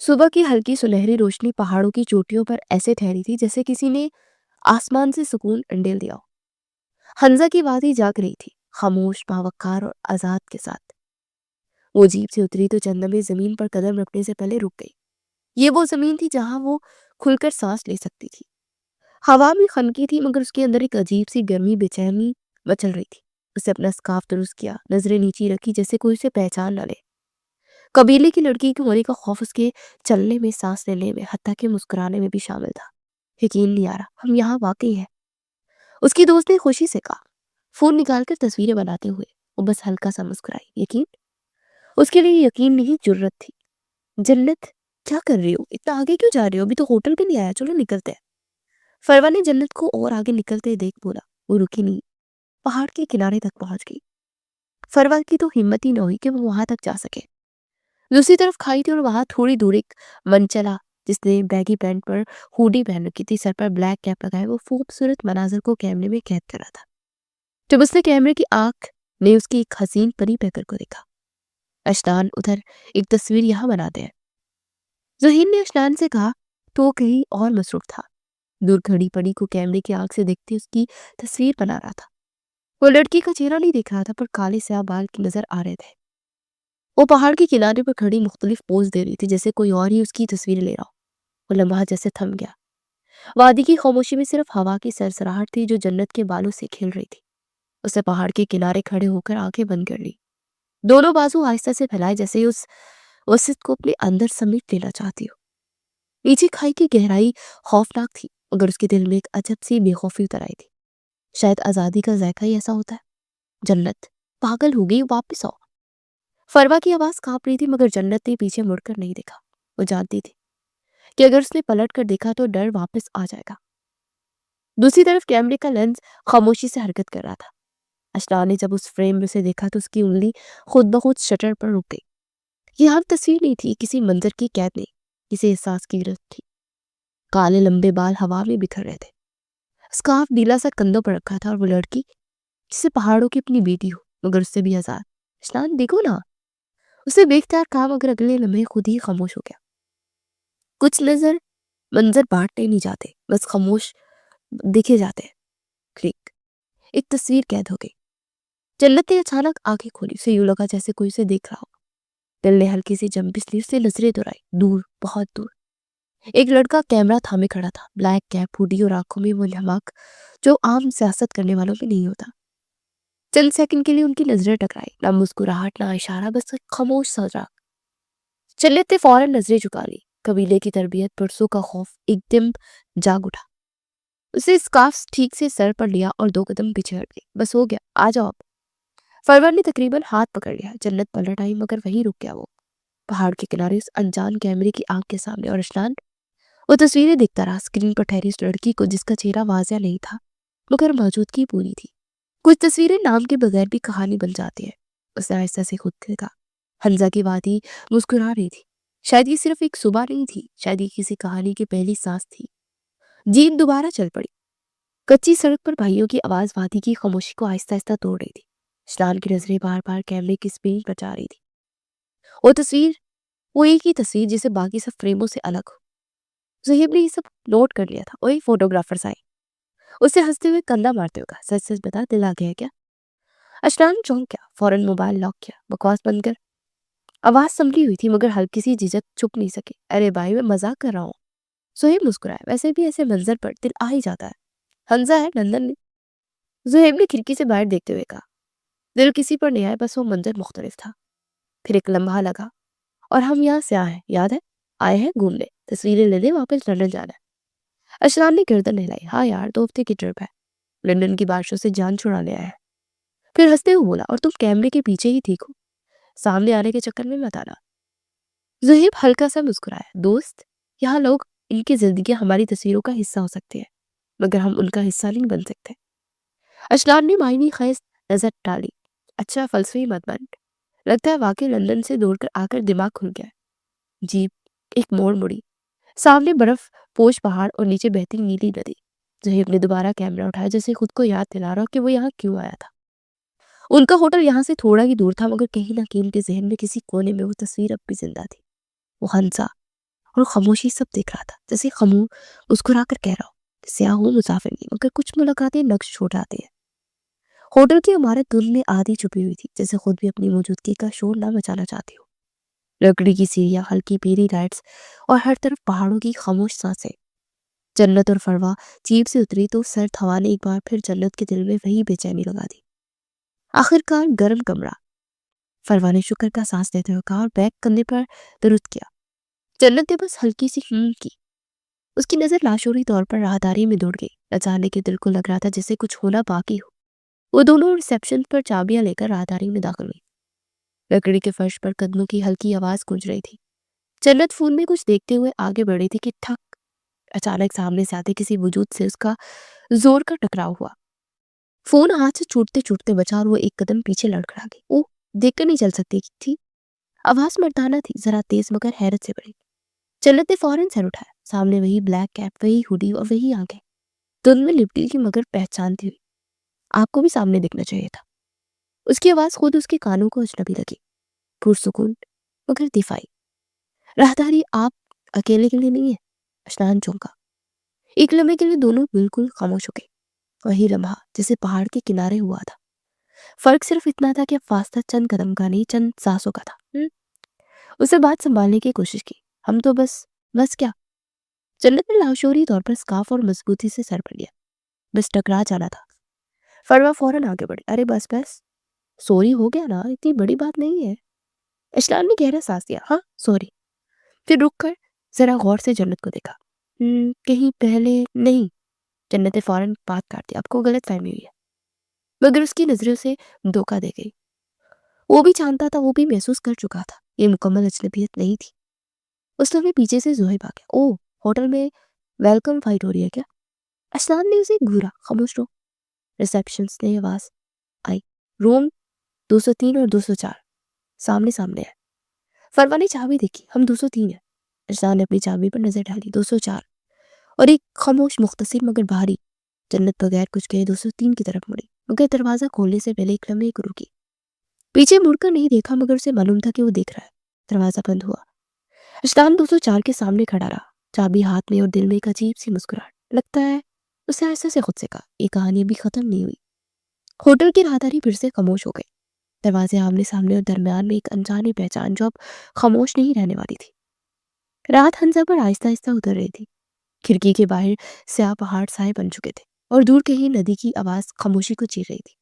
صبح کی ہلکی سنہری روشنی پہاڑوں کی چوٹیوں پر ایسے ٹھہری تھی جیسے کسی نے آسمان سے سکون انڈیل دیا ہو۔ حنزہ کی وادی جاگ رہی تھی، خاموش، باوقار اور آزاد کے ساتھ۔ وہ جیپ سے اتری تو چند لمحے زمین پر قدم رکھنے سے پہلے رک گئی۔ یہ وہ زمین تھی جہاں وہ کھل کر سانس لے سکتی تھی۔ ہوا بھی خنکی تھی مگر اس کے اندر ایک عجیب سی گرمی بے چینی مچل رہی تھی۔ اسے اپنا سکارف درست کیا، نظریں نیچی رکھی جیسے کوئی اسے پہچان نہ لے۔ قبیلے کی لڑکی کے ہونے کا خوف اس کے چلنے میں، سانس لینے میں، حتیٰ کہ مسکرانے میں بھی شامل تھا۔ یقین نہیں آ رہا ہم یہاں واقعی ہیں، اس کی دوست نے خوشی سے کہا، فون نکال کر تصویریں بناتے ہوئے۔ وہ بس ہلکا سا مسکرائی۔ یقین؟ اس کے لیے یقین نہیں، جرت تھی۔ جنت، کیا کر رہی ہو؟ اتنا آگے کیوں جا رہی ہو؟ ابھی تو ہوٹل بھی نہیں آیا، چلو نکلتے ہیں۔ فروا نے جنت کو اور آگے نکلتے دیکھ بولا۔ وہ رکی نہیں، پہاڑ کے کنارے تک پہنچ گئی۔ فروا کی تو ہمت ہی نہ ہوئی کہ وہ وہاں تک جا سکے۔ دوسری طرف کھائی تھی اور وہاں تھوڑی دور ایک منچلا جس نے بیگی پینٹ پر ہوڈی پہن رکھی تھی، سر پر بلیک کیپ لگائے، وہ خوبصورت مناظر کو کیمرے میں قید کر رہا تھا۔ جب اس نے کیمرے کی آنکھ نے اس کی ایک حسین پری پیکر کو دیکھا، اشنان ادھر ایک تصویر یہاں بناتے ہیں۔ ذہین نے اشنان سے کہا تو وہ کہیں اور مصروف تھا، دور کھڑی پری کو کیمرے کی آنکھ سے دیکھتے اس کی تصویر بنا رہا تھا۔ وہ لڑکی کا چہرہ نہیں دیکھ رہا تھا پر کالے سیاہ بال کی نظر آ رہے تھے۔ وہ پہاڑ کے کنارے پر کھڑی مختلف پوز دے رہی تھی جیسے کوئی اور ہی اس کی تصویر لے رہا ہو۔ وہ لمحہ جیسے تھم گیا۔ وادی کی خاموشی میں صرف ہوا کی سرسراہٹ تھی جو جنت کے بالوں سے کھیل رہی تھی۔ اسے پہاڑ کے کنارے کھڑے ہو کر آنکھیں بند کر لی، دونوں بازو آہستہ سے پھیلائے جیسے ہی اس وسط کو اپنے اندر سمیٹ لینا چاہتی ہو۔ نیچے کھائی کی گہرائی خوفناک تھی مگر اس کے دل میں ایک عجب سی بے خوفی اتر آئی تھی۔ شاید آزادی کا ذائقہ ہی ایسا ہوتا ہے۔ جنت، پاگل ہو گئی، واپس آؤ۔ فروا کی آواز کانپ رہی تھی مگر جنت نے پیچھے مڑ کر نہیں دیکھا۔ وہ جانتی تھی کہ اگر اس نے پلٹ کر دیکھا تو ڈر واپس آ جائے گا۔ دوسری طرف کیمرے کا لینس خاموشی سے حرکت کر رہا تھا۔ اشنا نے جب اس فریم میں سے دیکھا تو اس کی انگلی خود بخود شٹر پر رک گئی۔ یہ ہم تصویر نہیں تھی، کسی منظر کی قید نہیں، کسی احساس کی گرفت تھی۔ کالے لمبے بال ہوا میں بکھر رہے تھے، سکارف ڈھیلا سا کندھوں پر رکھا تھا، اور وہ لڑکی جسے پہاڑوں کی اپنی بیٹی ہو مگر اس سے بھی آزاد۔ اشنان، دیکھو نا، اسے بے اختیار کہا مگر اگلے لمحے خود ہی خاموش ہو گیا۔ کچھ منظر بانٹنے نہیں جاتے، بس خاموش دیکھے جاتے ہیں۔ کلک، ایک تصویر قید ہو گئی۔ جنت نے اچانک آنکھیں کھولی، اسے یوں لگا جیسے کوئی اسے دیکھ رہا ہو۔ دل نے ہلکی سی جمپی لی، اسے نظریں دورائی، دور، بہت دور۔ ایک لڑکا کیمرہ تھامے کھڑا تھا، بلیک کیپ، ہوڈی اور آنکھوں میں وہ لمک جو عام سیاست کرنے والوں میں نہیں ہوتا۔ چند سیکنڈ کے لیے ان کی نظریں ٹکرائی، نہ مسکراہٹ نہ اشارہ، بس ایک خاموش سوراخ۔ جنت نے فوراً نظریں جھکا لی۔ قبیلے کی تربیت، پرسوں کا خوف ایک دم جاگ اٹھا۔ اسے اسکارف ٹھیک سے سر پر لیا اور 2 قدم پیچھے ہٹ گئی۔ بس ہو گیا، آ جاؤ اب۔ فرور نے تقریباً ہاتھ پکڑ لیا۔ جنت پلٹ آئی مگر وہیں رک گیا وہ، پہاڑ کے کنارے اس انجان کیمرے کی آنکھ کے سامنے۔ اور اشنان، وہ تصویریں دیکھتا رہا، اسکرین پر ٹھہری اس لڑکی کو جس کا چہرہ واضح نہیں تھا مگر موجودگی پوری تھی۔ کچھ تصویریں نام کے بغیر بھی کہانی بن جاتی ہے۔ اس نے آہستہ سے خود سے کہا۔ حنزہ کی وادی مسکرا رہی تھی۔ شاید یہ صرف ایک صبح نہیں تھی، شاید یہ کسی کہانی کی پہلی سانس تھی۔ جیپ دوبارہ چل پڑی۔ کچی سڑک پر بھائیوں کی آواز وادی کی خاموشی کو آہستہ آہستہ توڑ رہی تھی۔ اشنان کی نظریں بار بار کیمرے کی اسکرین پر جا رہی تھی۔ وہ ایک ہی تصویر جسے باقی سب فریموں سے الگ ہو۔ زہیب نے یہ سب نوٹ کر لیا تھا۔ وہی فوٹوگرافرز آئے، اسے ہنستے ہوئے کندھا مارتے ہوئے کہا، سچ سچ بتا، دل آ گیا ہے کیا؟ اشنان چونک گیا، فوراً موبائل لاک کیا، بکواس بند کر۔ آواز سنبھلی ہوئی تھی مگر ہلکی سی جھجک چھپ نہیں سکے۔ ارے بھائی، میں مذاق کر رہا ہوں۔ زہیب مسکرایا، ویسے بھی ایسے منظر پر دل آ ہی جاتا ہے۔ حنزہ ہے لندن میں؟ زہیب نے کھڑکی سے باہر دیکھتے ہوئے کہا۔ دل کسی پر نہیں آیا، بس وہ منظر مختلف تھا۔ پھر ایک لمحہ لگا، اور ہم یہاں سے آئے ہیں، یاد ہے؟ آئے ہیں گھومنے، تصویریں لینے، واپس لندن جانا ہے۔ اشنان نے گردن ہلائی، ہاں یار، 2 ہفتے کی ٹرپ ہے، لندن کی بارشوں سے جان چھڑانے آیا ہے۔ پھر ہنستے ہوئے بولا، اور تم کیمرے کے پیچھے ہی ٹھیک ہو، سامنے آنے کے چکر میں مت آنا۔ زہیب ہلکا سا مسکرایا، دوست، یہاں لوگ، ان کی زندگیاں ہماری تصویروں کا حصہ ہو سکتی ہے مگر ہم ان کا حصہ نہیں بن سکتے۔ اشنان نے معنی خیز نظر ڈالی، اچھا فلسفی مت بن، لگتا ہے واقعی لندن سے دوڑ کر آ کر دماغ کھل گیا ہے۔ جیپ ایک موڑ مڑی، سامنے برف پوش پہاڑ اور نیچے بہتی نیلی ندی۔ زہیب نے دوبارہ کیمرہ اٹھایا جیسے خود کو یاد دلا رہا کہ وہ یہاں کیوں آیا تھا۔ ان کا ہوٹل یہاں سے تھوڑا ہی دور تھا مگر کہیں نہ کہیں ان کے ذہن میں کسی کونے میں وہ تصویر اب بھی زندہ تھی، وہ حنزہ، اور خاموشی سب دیکھ رہا تھا، جیسے خاموش مسکرا کر کہہ رہا ہو سیاح ہو مسافر نہیں، مگر کچھ ملاقاتیں نقش چھوڑ جاتی ہیں۔ ہوٹل کی عمارت دھند میں آدھی چھپی ہوئی تھی، جیسے خود بھی اپنی موجودگی کا شور نہ مچانا چاہتی ہو۔ لکڑی کی سیڑھیاں، ہلکی پیلی لائٹس اور ہر طرف پہاڑوں کی خاموش سانسیں۔ جنت اور فروا جیپ سے اتری تو سرد ہوا نے ایک بار پھر جنت کے دل میں وہی بے چینی لگا دی۔ آخر کار گرم کمرہ، فروا نے شکر کا سانس لیتے ہوئے کہا اور بیگ کندھے پر درست کیا۔ جنت نے بس ہلکی سی کی۔ اس کی نظر لاشعوری طور پر راہداری میں دوڑ گئی۔ اچانک کے دل کو لگ رہا تھا جیسے کچھ ہونا باقی ہو۔ وہ دونوں ریسیپشن پر چابیاں لے کر راہداری میں داخل ہوئی۔ لکڑی کے فرش پر قدموں کی ہلکی آواز گونج رہی تھی۔ جنت فون میں کچھ دیکھتے ہوئے آگے بڑھی تھی کہ ٹھک، اچانک سامنے سے آتے کسی وجود سے اس کا زور کا ٹکراؤ ہوا۔ فون ہاتھ سے چھوٹتے چھوٹتے بچا اور وہ ایک قدم پیچھے لڑکھڑا گئی۔ اوہ، دیکھ کر نہیں چل سکتی تھی۔ آواز مردانہ تھی، ذرا تیز مگر حیرت سے بڑی۔ جنت نے فوراً سر اٹھایا۔ سامنے وہی بلیک کیپ، وہی ہوڈی اور وہی آنکھیں، دھند میں لپٹی کی مگر پہچانتی ہوئی۔ آپ کو بھی سامنے دیکھنا چاہیے تھا۔ اس کی آواز خود اس کے کانوں کو اجنبی لگی، پرسکون مگر دفاعی۔ راہداری آپ اکیلے کے لیے نہیں ہے، اشنان چونکا۔ ایک لمحے کے لیے دونوں بالکل خاموش ہو گئے۔ وہی لمحہ جسے پہاڑ کے کنارے ہوا تھا، فرق صرف اتنا تھا کہ اب فاصلہ چند قدم کا نہیں، چند سانسوں کا تھا۔ اسے بات سنبھالنے کی کوشش کی۔ ہم تو بس کیا؟ جنت نے لاشعوری طور پر سکارف اور مضبوطی سے سر پڑ لیا۔ بس ٹکرا جانا تھا۔ فروا فوراً آگے بڑھی۔ ارے بس سوری ہو گیا نا، اتنی بڑی بات نہیں ہے۔ اشلان نے گہرا سانس لیا۔ ہاں سوری۔ پھر رک کر ذرا غور سے جنت کو دیکھا۔ کہیں پہلے نہیں۔ جنت نے فوراً بات کاٹ دی۔ آپ کو غلط فہمی ہوئی ہے۔ مگر اس کی نظروں سے دھوکہ دے گئی۔ وہ بھی جانتا تھا، وہ بھی محسوس کر چکا تھا، یہ مکمل اجنبیت نہیں تھی۔ اس لمحے پیچھے سے زہیب آ گیا۔ اوہ، ہوٹل میں ویلکم فائٹ ہو رہی ہے کیا؟ اشلان نے اسے گھورا۔ خاموش رہو۔ ریسیپشنسٹ نے آواز آئی۔ روم 203 اور 204 سامنے سامنے ہے۔ فروا نے چابی دیکھی۔ ہم 203 ہیں۔ اشلان نے اپنی چابی پر نظر ڈالی۔ 204 اور ایک خاموش مختصر مگر بھاری۔ جنت بغیر کچھ کہے 203 کی طرف مڑی، مگر دروازہ کھولنے سے پہلے ایک لمحے رکی۔ پیچھے مڑ کر نہیں دیکھا مگر اسے معلوم تھا کہ وہ دیکھ رہا ہے۔ دروازہ بند ہوا۔ اشلان 204 کے سامنے کھڑا رہا، چابی ہاتھ میں اور دل میں ایک عجیب سی مسکراہٹ۔ لگتا ہے اسے ایسے سے خود سے کہا، یہ کہانی ابھی ختم نہیں ہوئی۔ ہوٹل کی راہداری پھر سے خاموش ہو گئی۔ دروازے آمنے سامنے اور درمیان میں ایک انجانی پہچان جو اب خاموش نہیں رہنے والی تھی۔ رات حنزہ پر آہستہ آہستہ اتر رہی تھی۔ کھڑکی کے باہر سیاہ پہاڑ سائے بن چکے تھے اور دور کہیں ندی کی آواز خاموشی کو چیر رہی تھی۔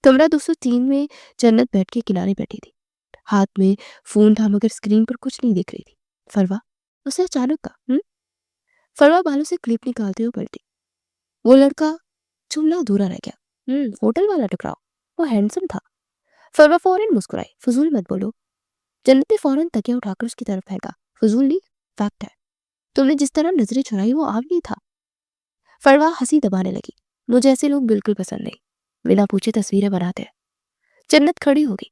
کمرہ 203 میں جنت بیٹھ کے کنارے بیٹھی تھی۔ ہاتھ میں فون تھا مگر اسکرین پر کچھ نہیں دیکھ رہی تھی۔ فروا، اسے اچانک کہا۔ فروا بالوں سے کلپ نکالتے ہوئے پلٹی۔ وہ لڑکا جملہ ادھورا رہ گیا۔ ہوٹل والا ٹکراؤ، وہ ہینڈسم تھا۔ فروا فوراً مسکرائی۔ فضول مت بولو۔ جنت نے فوراً تکیہ اٹھا کر اس کی طرف پھینکا۔ فضول نہیں، فیکٹ ہے۔ تم نے جس طرح نظریں چڑھائی وہ عام نہیں تھا۔ فروا ہنسی دبانے لگی۔ مجھے ایسے لوگ بالکل پسند نہیں، بنا پوچھے تصویریں بناتے ہیں۔ جنت کھڑی ہو گئی۔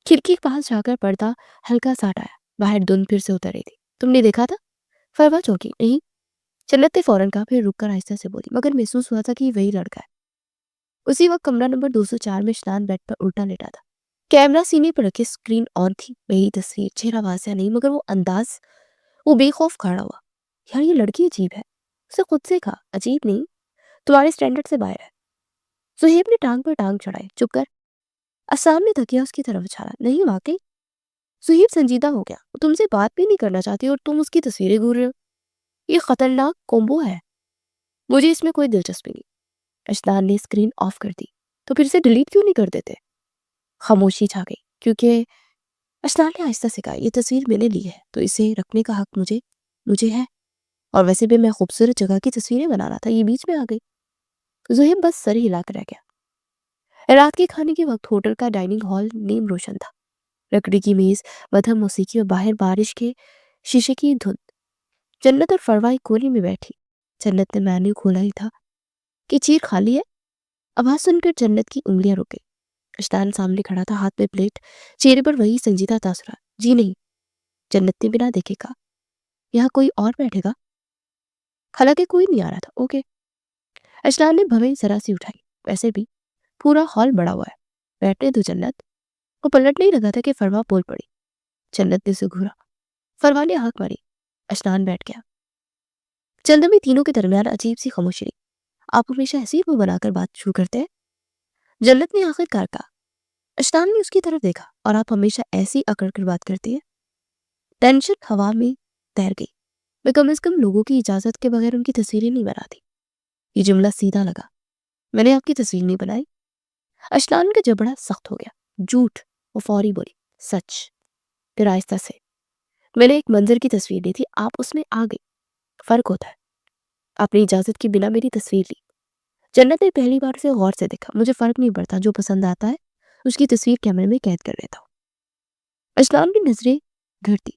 کھڑکی کے پاس جا کر پردہ ہلکا سا ہٹایا۔ باہر دھند پھر سے اتر رہی تھی۔ تم نے دیکھا تھا؟ فروا چونکی۔ نہیں۔ جنت نے فوراً کہا، پھر رک کر آہستہ سے بولی، مگر محسوس ہوا تھا کہ وہی لڑکا ہے۔ اسی وقت کمرہ نمبر 204 میں اشنان بیڈ پر الٹا لیٹا تھا۔ کیمرہ سینے پر رکھے، اسکرین آن تھی۔ وہی تصویر، چہرہ واضح نہیں مگر وہ انداز، وہ بے خوف کھڑا ہوا۔ یار یہ لڑکی عجیب ہے۔ اسے خود سے کہا، عجیب نہیں، تمہارے اسٹینڈرڈ سے باہر ہے۔ زہیب نے ٹانگ پر ٹانگ چڑھائی۔ چپ کر۔ اسام نے تکیہ اس کی طرف اچھالا۔ نہیں واقعی؟ زہیب سنجیدہ ہو گیا۔ وہ تم سے بات بھی نہیں کرنا چاہتی اور تم اس کی تصویریں گھور رہے ہو۔ یہ خطرناک کومبو ہے۔ مجھے اس میں کوئی دلچسپی نہیں۔ اشنان نے اسکرین آف کر دی۔ تو پھر سے ڈیلیٹ کیوں نہیں کر دیتے؟ خاموشی چھا گئی، کیونکہ اشنان نے آہستہ سے کہا، یہ تصویر میں نے لی ہے تو اسے رکھنے کا حق مجھے ہے، اور ویسے بھی میں خوبصورت جگہ کی تصویریں بنانا تھا، یہ بیچ میں آ گئی۔ زہیب بس سر ہلا کر رہ گیا۔ رات کے کھانے کے وقت ہوٹل کا ڈائننگ ہال نیم روشن تھا۔ لکڑی کی میز، مدھم موسیقی اور باہر بارش کے شیشے کی دھند۔ جنت اور فروا ایک کونے میں بیٹھی۔ جنت نے مینیو کھولا ہی تھا کہ چیر خالی ہے۔ آواز سن کر جنت کی انگلیاں رک گئی۔ اشتان سامنے کھڑا تھا، ہاتھ میں پلیٹ، چہرے پر وہی سنجیدہ تاثرات۔ جی نہیں، جنت نے بنا دیکھے کہا۔ یہاں کوئی اور بیٹھے گا؟ حالانکہ کوئی نہیں آ رہا تھا۔ اوکے۔ اشتان نے بھویں ذرا سی اٹھائی۔ ویسے بھی پورا ہال بڑا ہوا ہے، بیٹھنے دو جنت۔ وہ پلٹ نہیں لگا تھا کہ فروا بول پڑی۔ جنت نے اسے گھورا۔ فروا نے آنکھ ماری۔ اشنان بیٹھ گیا. چند میں تینوں کے درمیان عجیب سی خاموشی رہی. آپ ہمیشہ ایسے ہی منہ بنا کر بات شروع کرتے ہیں؟ جنت نے آخر کار کہا. اشنان نے اس کی طرف دیکھا. اور آپ ہمیشہ ایسی اکڑ کر بات کرتی ہیں؟ ٹینشن ہوا میں تیر گئی. میں کم از کم لوگوں کی اجازت کے بغیر ان کی تصویریں نہیں بناتی. یہ جملہ سیدھا لگا. میں نے آپ کی تصویر نہیں بنائی. اشنان کا جبڑا سخت ہو گیا. جھوٹ. وہ فوری بولی. سچ. پھر آہستہ سے. میں نے ایک منظر کی تصویر لی تھی, آپ اس میں آ گئی. فرق ہوتا ہے. آپ نے اجازت کی بنا میری تصویر لی. جنت نے پہلی بار سے غور سے دیکھا. مجھے فرق نہیں پڑتا, جو پسند آتا ہے اس کی تصویر کیمرے میں قید کر لیتا ہوں. اشنان کی نظریں گھرتی.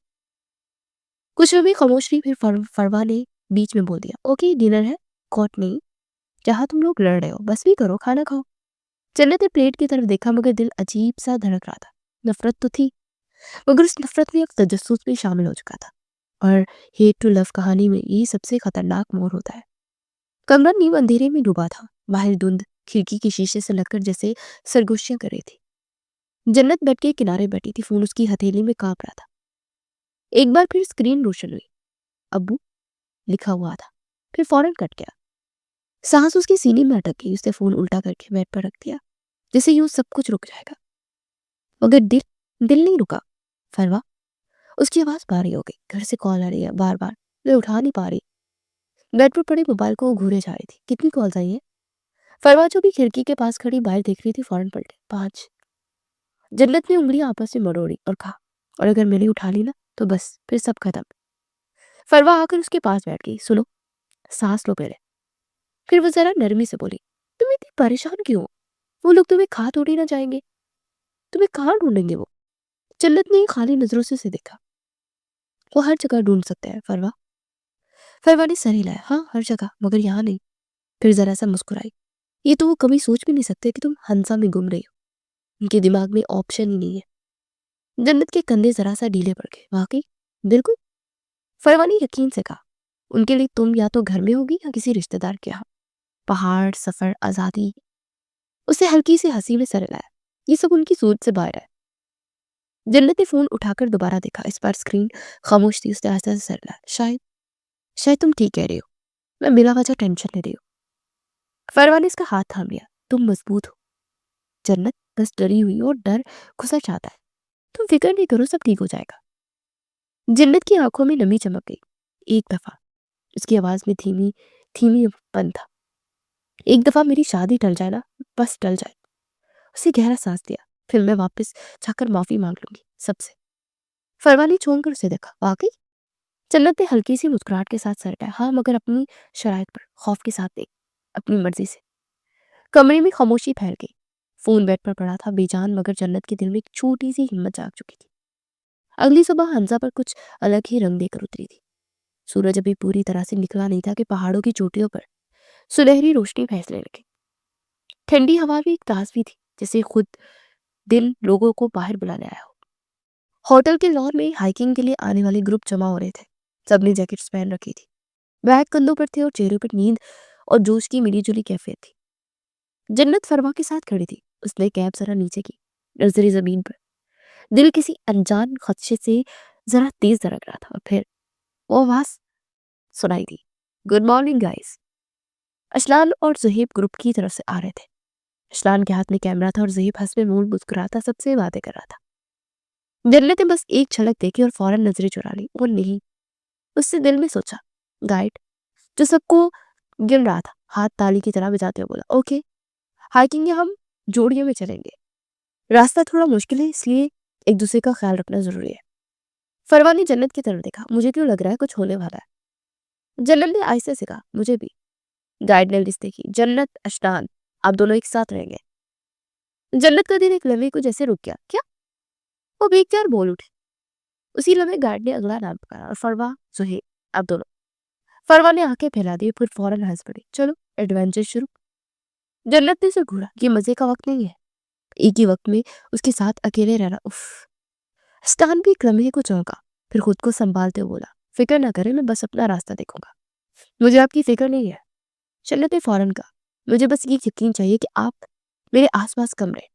کچھ بھی خاموش رہی. پھر فروا نے بیچ میں بول دیا. اوکے ڈنر ہے. کوٹ نہیں, جہاں تم لوگ لڑ رہے ہو بس بھی کرو, کھانا کھاؤ. جنت نے پلیٹ کی طرف دیکھا مگر دل عجیب سا دھڑک رہا تھا. نفرت تو تھی مگر اس نفرت میں ایک تجسس بھی شامل ہو چکا تھا. اور ہیٹ ٹو لو کہانی میں یہ سب سے خطرناک موڑ ہوتا ہے. کمرہ نیم اندھیرے میں ڈوبا تھا. باہر دھند کھڑکی کے شیشے سے لگ کر جیسے سرگوشیاں کر رہی تھی. جنت بیٹھ کے کنارے بیٹھی تھی. فون اس کی ہتھیلی میں کانپ رہا تھا. ایک بار پھر اسکرین روشن ہوئی. ابو لکھا ہوا تھا. پھر فوراً کٹ گیا. سانس اس کی سینے میں اٹک گئی. اس نے فون الٹا کر کے بیڈ پر رکھ دیا جیسے یوں سب کچھ رک جائے گا. مگر دل نہیں رکا. فروا. اس کی آواز بھاری ہو گئی. گھر سے کال آ رہی ہے بار بار. میں اٹھا نہیں پا رہی. بیڈ پر پڑے موبائل کو گھورے جا رہی تھی. کتنی کالز آئی ہیں؟ فروا جو بھی کھڑکی کے پاس کھڑی باہر دیکھ رہی تھی فوراً پلٹے. 5. جنت نے انگلیاں آپس میں مروڑی اور کہا. اور اگر میں نے اٹھا لی نا تو بس پھر سب ختم. فروا آ کر اس کے پاس بیٹھ گئی. سنو, سانس لو پہلے. پھر وہ ذرا نرمی سے بولی. تم اتنی پریشان کیوں ہو؟ وہ لوگ تمہیں کھا تھوڑی نہ جائیں گے. تمہیں کہاں ڈھونڈیں گے وہ؟ جنت نے خالی نظروں سے دیکھا. وہ ہر جگہ ڈھونڈ سکتے ہیں فروا. فروا نے سر ہلایا. ہاں ہر جگہ مگر یہاں نہیں. پھر ذرا سا مسکرائی. یہ تو وہ کبھی سوچ بھی نہیں سکتے کہ تم ہنسا میں گم رہی ہو. ان کے دماغ میں آپشن ہی نہیں ہے. جنت کے کندھے ذرا سا ڈھیلے پڑ گئے. واقعی بالکل. فروا نے یقین سے کہا. ان کے لیے تم یا تو گھر میں ہوگی یا کسی رشتہ دار کے یہاں. پہاڑ, سفر, آزادی. اسے ہلکی سی ہنسی میں سر ہلایا. یہ سب ان کی سوچ سے باہر ہے. جنت نے فون اٹھا کر دوبارہ دیکھا. اس بار اسکرین خاموش تھی. اس نے آہستہ سے سر ہلایا. شاید تم ٹھیک کہہ رہی ہو. میں بلا وجہ ٹینشن لے رہی ہوں. فروا نے اس کا ہاتھ تھام لیا. تم مضبوط ہو جنت, بس ڈری ہوئی اور ڈر گھسا چاہتا ہے. تم فکر نہیں کرو, سب ٹھیک ہو جائے گا. جنت کی آنکھوں میں نمی چمک گئی. ایک دفعہ. اس کی آواز میں دھیمی پن تھا. ایک دفعہ میری شادی ٹل جائے نا, بس ٹل جائے. اسے گہرا سانس دیا. پھر میں واپس جا کر معافی مانگ لوں گی سب سے. فروا نے چھوڑ کر اسے دیکھا. واقعی؟ جنت نے ہلکی سی مسکراہٹ کے ساتھ سر ہلایا. ہاں مگر اپنی شرائط پر, خوف کے ساتھ نہیں, اپنی مرضی سے. کمرے میں خاموشی پھیل گئی. فون بیڈ پر پڑا تھا بے جان, مگر جنت کے دل میں ایک چھوٹی سی ہمت جاگ چکی تھی. اگلی صبح حمزہ پر کچھ الگ ہی رنگ دے کر اتری تھی. سورج ابھی پوری طرح سے نکلا نہیں تھا کہ پہاڑوں کی چوٹیوں پر سنہری روشنی پھیلنے لگی. ٹھنڈی ہوا بھی ایک تازگی تھی, جیسے خود دل لوگوں کو باہر بلانے آیا ہو. ہوٹل کے لان میں ہائیکنگ کے لیے آنے والے گروپ جمع ہو رہے تھے. سب نے جیکٹس پہن رکھی تھی. بیگ کندھوں پر تھے اور چہروں پر نیند اور جوش کی ملی جلی کیفیت تھی. جنت فروا کے ساتھ کھڑی تھی. اس نے کیپ ذرا نیچے کی, نظریں زمین پر. دل کسی انجان خدشے سے ذرا تیز دھڑک رہا تھا. اور پھر وہ آواز سنائی دی. Good morning guys. اشلان اور زہیب گروپ کی طرف سے آ رہے تھے. اشلان کے ہاتھ میں کیمرہ تھا اور زہیب ہنس میں مول مسکراتا سب سے باتیں کر رہا تھا. جنت نے بس ایک جھلک دیکھی اور فوراً نظریں چرا لی. وہ نہیں. اس سے دل میں سوچا. گائیڈ جو سب کو گن رہا تھا ہاتھ تالی کی طرح بجاتے ہوئے بولا. اوکے ہائیکنگ ہم جوڑیوں میں چلیں گے. راستہ تھوڑا مشکل ہے, اس لیے ایک دوسرے کا خیال رکھنا ضروری ہے. فروا نے جنت کی طرف دیکھا. مجھے کیوں لگ رہا ہے کچھ ہونے والا ہے. جنت نے آہستہ سے کہا. مجھے بھی. گائیڈ نے لسٹ دیکھی. جنت, اشنان, آپ دونوں ایک ساتھ رہیں گے. جنت کا دل ایک لمحے کو جیسے رک گیا. کیا؟ وہ بے اختیار بول اٹھے. اسی لمحے گائیڈ نے اگلا نام پکارا. اور فروا, زہیب, آپ دونوں. فروا نے آنکھیں پھیلا دی. پھر فوراً ہنس پڑی. چلو ایڈونچر شروع. جنت نے سے گھورا. یہ مزے کا وقت نہیں ہے. ایک ہی وقت میں اس کے ساتھ اکیلے رہنا. اف. اشنان بھی ایک لمحے کو چونکا. پھر خود کو سنبھالتے بولا. فکر نہ کریں, میں بس اپنا راستہ دیکھوں گا. مجھے آپ کی فکر نہیں ہے. جنت نے فوراً کہا. مجھے بس یہ یقین چاہیے کہ آپ میرے آس پاس کم رہیں.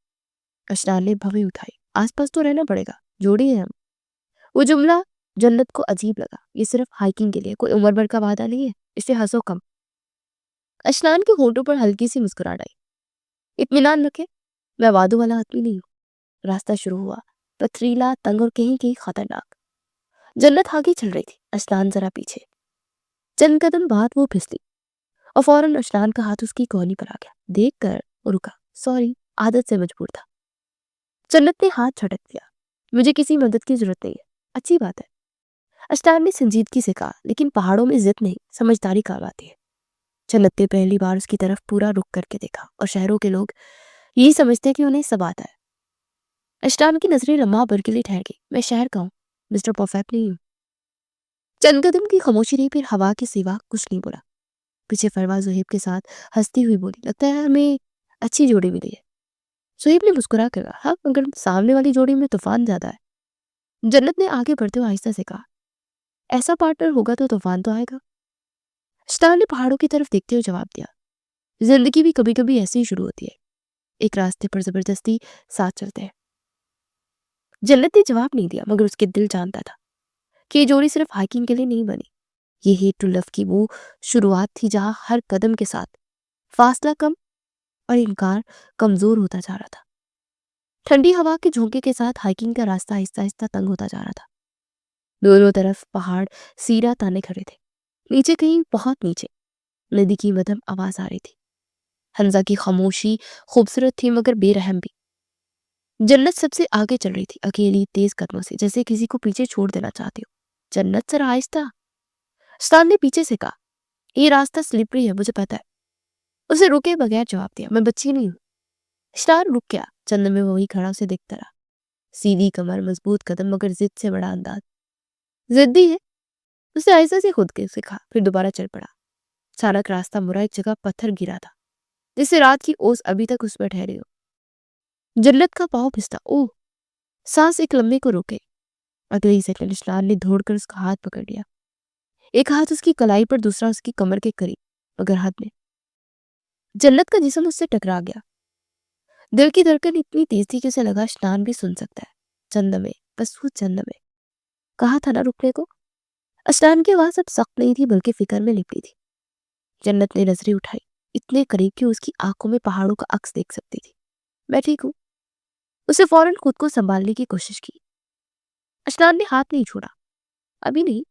اشنان نے بھویں اٹھائی. آس پاس تو رہنا پڑے گا, جوڑی ہے ہم. وہ جملہ جنت کو عجیب لگا، یہ صرف ہائکنگ کے لیے، کوئی عمر بھر کا وعدہ نہیں ہے، اسے ہنسو کم۔ اشنان کے ہونٹوں پر ہلکی سی مسکراہٹ آئی۔ اطمینان رکھے، میں وعدوں والا آدمی نہیں ہوں۔ راستہ شروع ہوا، پتھریلا، تنگ اور کہیں کہیں خطرناک۔ جنت آگے چل رہی تھی، اشنان ذرا پیچھے۔ چند قدم بعد وہ پھسلی اور فوراً اشنان کا ہاتھ اس کی کوہنی پر آ گیا۔ دیکھ کر وہ رکا، سوری، عادت سے مجبور تھا۔ جنت نے ہاتھ جھٹک دیا، مجھے کسی مدد کی ضرورت نہیں ہے۔ اچھی بات ہے، اشنان نے سنجیدگی سے کہا، لیکن پہاڑوں میں ضد نہیں، سمجھداری کام آتی ہے۔ جنت نے پہلی بار اس کی طرف پورا رک کر کے دیکھا، اور شہروں کے لوگ یہی سمجھتے ہیں کہ انہیں سب آتا ہے۔ اشنان کی نظریں لمحہ بھر کے لیے ٹھہر گئی۔ میں شہر کا ہوں، مسٹر پرفیکٹ نہیں ہوں۔ چند قدم کی خاموشی رہی، پھر ہوا کے سوا کچھ نہیں بولا۔ پیچھے فروا زہیب کے ساتھ ہنستی ہوئی بولی، لگتا ہے ہمیں اچھی جوڑی ملی ہے۔ زہیب نے مسکرا کر کہا، ہاں، مگر سامنے والی جوڑی میں طوفان زیادہ ہے۔ جنت نے آگے بڑھتے ہوئے آہستہ سے کہا، ایسا پارٹنر ہوگا تو طوفان تو آئے گا۔ اشنان نے پہاڑوں کی طرف دیکھتے ہوئے جواب دیا، زندگی بھی کبھی کبھی ایسے ہی شروع ہوتی ہے، ایک راستے پر زبردستی ساتھ چلتے ہیں۔ جنت نے جواب نہیں دیا، مگر اس کے دل جانتا تھا کہ یہ جوڑی صرف ہائکنگ کے لیے نہیں بنی، یہ ہیٹ ٹو لو کی وہ شروعات تھی جہاں ہر قدم کے ساتھ فاصلہ کم اور انکار کمزور ہوتا جا رہا تھا۔ ٹھنڈی ہوا کے جھونکے کے ساتھ ہائکنگ کا راستہ آہستہ آہستہ تنگ ہوتا جا رہا تھا۔ دونوں طرف پہاڑ سیرا تانے کھڑے تھے، نیچے کہیں بہت نیچے ندی کی مدھم آواز آ رہی تھی۔ حمزہ کی خاموشی خوبصورت تھی مگر بے رحم بھی۔ جنت سب سے آگے چل رہی تھی، اکیلی، تیز قدموں سے، جیسے کسی کو پیچھے چھوڑ دینا چاہتی ہو۔ جنت ذرا آہستہ، اشنان نے پیچھے سے کہا، یہ راستہ سلپری ہے، مجھے پتا ہے۔ اسے روکے بغیر جواب دیا، میں بچی نہیں ہوں۔ اشنان رک گیا، چند میں وہی کھڑا اسے دیکھتا رہا، سیدھی کمر، مضبوط قدم، مگر ضد سے بڑا انداز۔ ضدی ہے، اسے آہستہ سے خود کے سکھا، پھر دوبارہ چل پڑا۔ سارا راستہ مرا، ایک جگہ پتھر گرا تھا جس سے رات کی اوس ابھی تک اس پر ٹھہرے ہو۔ جنت کا پاؤں پھستا، اوہ! سانس ایک لمبے کو روکے۔ اگلے ہی سیکنڈ اشنان نے دوڑ کر اس کا ہاتھ پکڑ لیا، ایک ہاتھ اس کی کلائی پر، دوسرا اس کی کمر کے قریب، مگر حد میں۔ جنت کا جسم اس سے ٹکرا گیا، دل کی دھڑکن اتنی تیز تھی کہ اسے لگا اشنان بھی سن سکتا ہے۔ چند میں، بس وہ چند میں، کہا تھا نا رکنے کو۔ اشنان کی آواز اب سخت نہیں تھی بلکہ فکر میں لپٹی تھی۔ جنت نے نظریں اٹھائی، اتنے قریب کہ اس کی آنکھوں میں پہاڑوں کا عکس دیکھ سکتی تھی۔ میں ٹھیک ہوں۔ اسے فوراً خود کو سنبھالنے کی کوشش کی۔ اشنان نے ہاتھ نہیں چھوڑا، ابھی نہیں،